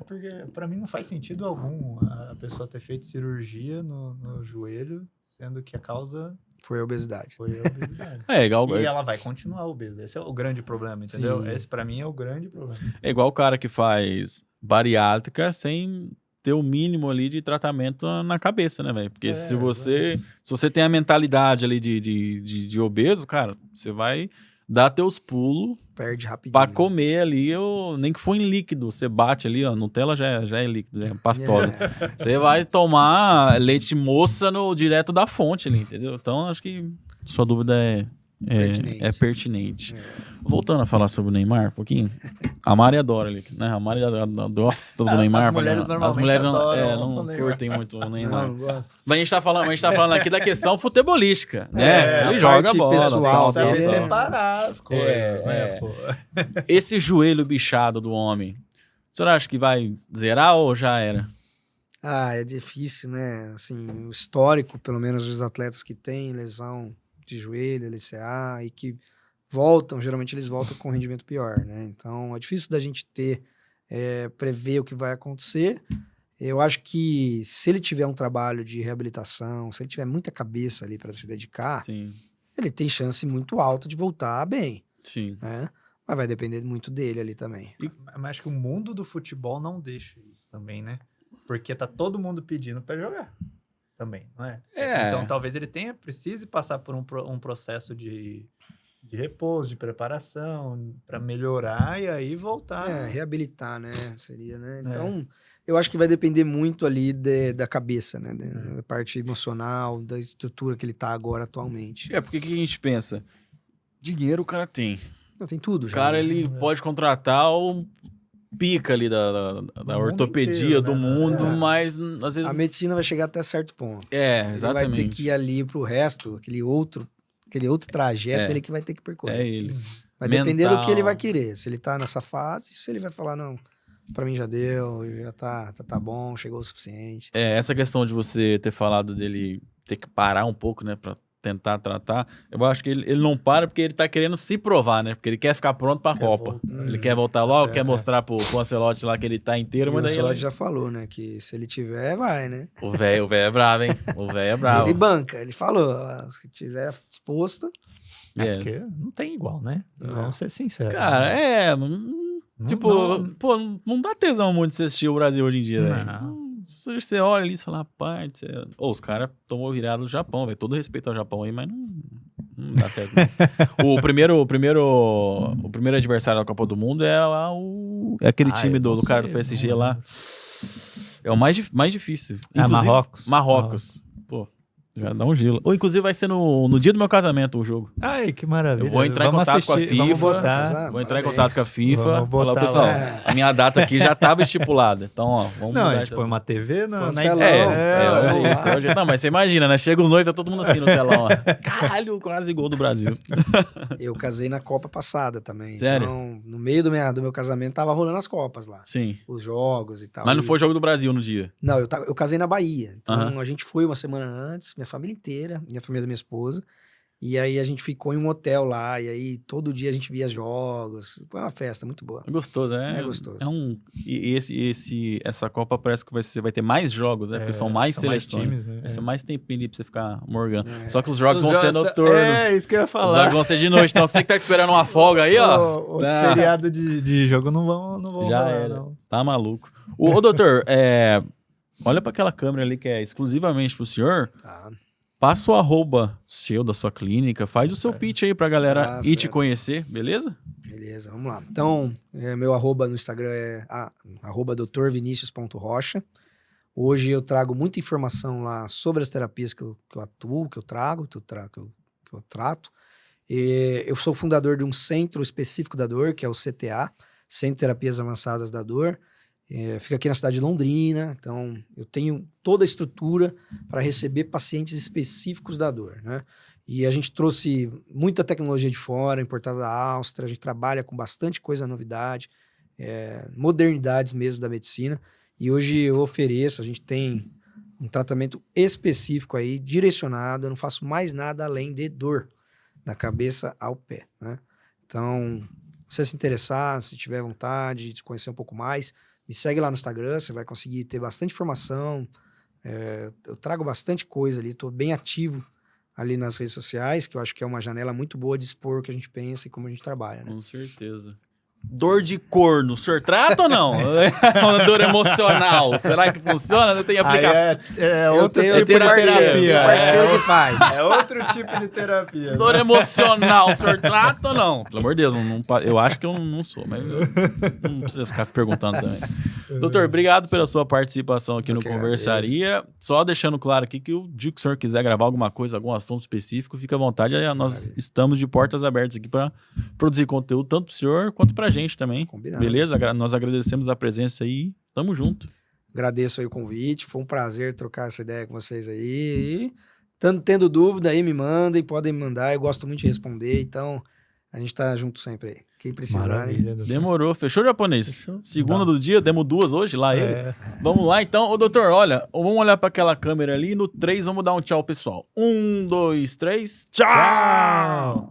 Porque pra mim não faz sentido algum a pessoa ter feito cirurgia no joelho, sendo que a causa foi a obesidade. Foi a obesidade. Igual... E ela vai continuar obesa. Esse é o grande problema, entendeu? Sim. Esse pra mim é o grande problema. É igual o cara que faz bariátrica sem ter o mínimo ali de tratamento na cabeça, né, velho? Porque se você tem a mentalidade ali de obeso, cara, você vai dar teus pulos, perde rapidinho, pra comer ali, nem que for em líquido, você bate ali, ó, Nutella já é líquido, é pastosa. Você vai tomar leite moça direto da fonte ali, entendeu? Então, acho que sua dúvida É pertinente. Voltando a falar sobre o Neymar um pouquinho. A Mari adora ele, né? A Mari gosta do Neymar. As mulheres normalmente As mulheres adoram não curtem muito o Neymar. Não gosto. Mas a gente tá falando aqui da questão futebolística, né? Ele joga parte bola. pessoal tal, Saber dele tal. separar as coisas, né, pô? Esse joelho bichado do homem, o senhor acha que vai zerar ou já era? Ah, é difícil, né? Assim, o histórico, pelo menos dos atletas que têm lesão de joelho, LCA, e que voltam, geralmente eles voltam com rendimento pior, né? Então, é difícil da gente prever o que vai acontecer. Eu acho que se ele tiver um trabalho de reabilitação, se ele tiver muita cabeça ali para se dedicar, Sim, ele tem chance muito alta de voltar bem, sim. né? Mas vai depender muito dele ali também. Mas acho que o mundo do futebol não deixa isso também, né? Porque tá todo mundo pedindo pra jogar também, não é? Então talvez ele precise passar por um processo de repouso, de preparação, para melhorar e aí voltar. Reabilitar, né? Seria, né? Então, eu acho que vai depender muito ali da cabeça, né? Da parte emocional, da estrutura que ele tá agora atualmente. Porque o que a gente pensa? Dinheiro o cara tem. Tem tudo O já. cara, né? ele pode contratar o pica ali da mundo ortopedia inteiro, do né? mundo, mas às vezes... A medicina vai chegar até certo ponto. É, Ele vai exatamente. ter que ir ali pro resto, aquele outro trajeto, ele que vai ter que percorrer. É ele. Vai depender do que ele vai Mental. querer. Se ele tá nessa fase, se ele vai falar, não, pra mim já deu, já tá bom, chegou o suficiente. Essa questão de você ter falado dele ter que parar um pouco, né, pra tentar tratar, eu acho que ele não para porque ele tá querendo se provar, né, porque ele quer ficar pronto pra Copa. voltar. Ele quer voltar logo, quer mostrar pro Ancelotti lá que ele tá inteiro, E o mas daí Ancelotti ele... já falou, né, que se ele tiver, vai, né? O velho é bravo, hein? O velho é bravo. Ele banca, ele falou, ó, se tiver disposto, Porque não tem igual, né? Vamos ser sinceros. Cara, não dá tesão muito de você assistir o Brasil hoje em dia, velho. Não. Se você olha ali e fala, rapaz, os caras tomou virada do Japão, velho. Todo respeito ao Japão aí, mas não dá certo. Não. O primeiro adversário da Copa do Mundo é lá é aquele time eu do não cara sei, do PSG não lá. lembro. É o mais difícil. Marrocos. Marrocos. Pô, já dá um gelo. Ou inclusive vai ser no dia do meu casamento o jogo. Ai, que maravilha. Eu vou entrar em contato com a FIFA. Vamos botar. Casar. Vou entrar em Parabéns. contato com a FIFA. Vamos botar Falar, pessoal, lá. a minha data aqui já estava estipulada. Então, ó, vamos Não, mudar a gente esse põe assunto. uma TV na telão, É, não, mas você imagina, né? Chega os noites, tá todo mundo assim no telão, ó. Caralho, quase gol do Brasil. eu casei na Copa passada também. Sério? Então, no meio do meu casamento, tava rolando as Copas lá. Sim. Os jogos e tal. Mas não E- foi jogo do Brasil no dia. Não, eu casei na Bahia. Então, Aham. a gente foi uma semana antes, minha família inteira, minha família da minha esposa. E aí, a gente ficou em um hotel lá. E aí, todo dia a gente via jogos. Foi uma festa muito boa. É gostoso, né? É gostoso. Essa Copa parece que vai ter mais jogos, né? Porque são mais seleções. times, né? Vai ser mais tempinho ali pra você ficar morgando. É. Só que os jogos vão ser jogos- noturnos. É, isso que eu ia Os falar. jogos vão ser de noite. Então você que tá esperando uma folga aí, ó. Os tá. feriados de jogo não vão Já rolar, era. não. Tá maluco. Ô, doutor, olha pra aquela câmera ali que é exclusivamente pro senhor. Tá. Passa o arroba seu, da sua clínica. Faz o seu pitch aí pra galera ir te certo. conhecer, beleza? Beleza, vamos lá. Então, meu arroba no Instagram é arroba doutorvinicius.rocha. Hoje eu trago muita informação lá sobre as terapias que eu atuo, que eu trato. Eu sou fundador de um centro específico da dor, que é o CTA, Centro de Terapias Avançadas da Dor. Fica aqui na cidade de Londrina, então eu tenho toda a estrutura para receber pacientes específicos da dor, né? E a gente trouxe muita tecnologia de fora, importada da Áustria, a gente trabalha com bastante coisa novidade, modernidades mesmo da medicina, e hoje eu ofereço, a gente tem um tratamento específico aí, direcionado, eu não faço mais nada além de dor, da cabeça ao pé, né? Então, se você se interessar, se tiver vontade de conhecer um pouco mais, me segue lá no Instagram, você vai conseguir ter bastante informação. Eu trago bastante coisa ali, estou bem ativo ali nas redes sociais, que eu acho que é uma janela muito boa de expor o que a gente pensa e como a gente trabalha, né? Com certeza. Dor de corno, o senhor trata ou não? Uma dor emocional, será que funciona? Tem aplicação? É outro tipo de tenho terapia. parceiro que faz. É outro tipo de terapia. Dor emocional, o senhor trata ou não? Pelo amor de Deus, eu acho que eu não sou, mas não precisa ficar se perguntando também. Doutor, obrigado pela sua participação aqui no Conversaria. Só deixando claro aqui que o dia que o senhor quiser gravar alguma coisa, algum assunto específico, fica à vontade. Nós estamos de portas abertas aqui para produzir conteúdo, tanto para o senhor quanto para a gente também. Combinado. Beleza? Nós agradecemos a presença aí. Tamo junto. Agradeço aí o convite. Foi um prazer trocar essa ideia com vocês aí. E, tendo dúvida aí, me mandem. Podem me mandar. Eu gosto muito de responder. Então, a gente tá junto sempre aí. Quem precisarem. Demorou. Fechou, japonês? Fechou. Segunda do dia. Demos 2 hoje. Lá ele. Vamos lá, então. Ô, doutor, olha. Vamos olhar para aquela câmera ali. No 3, vamos dar um tchau, pessoal. 1, 2, 3. Tchau!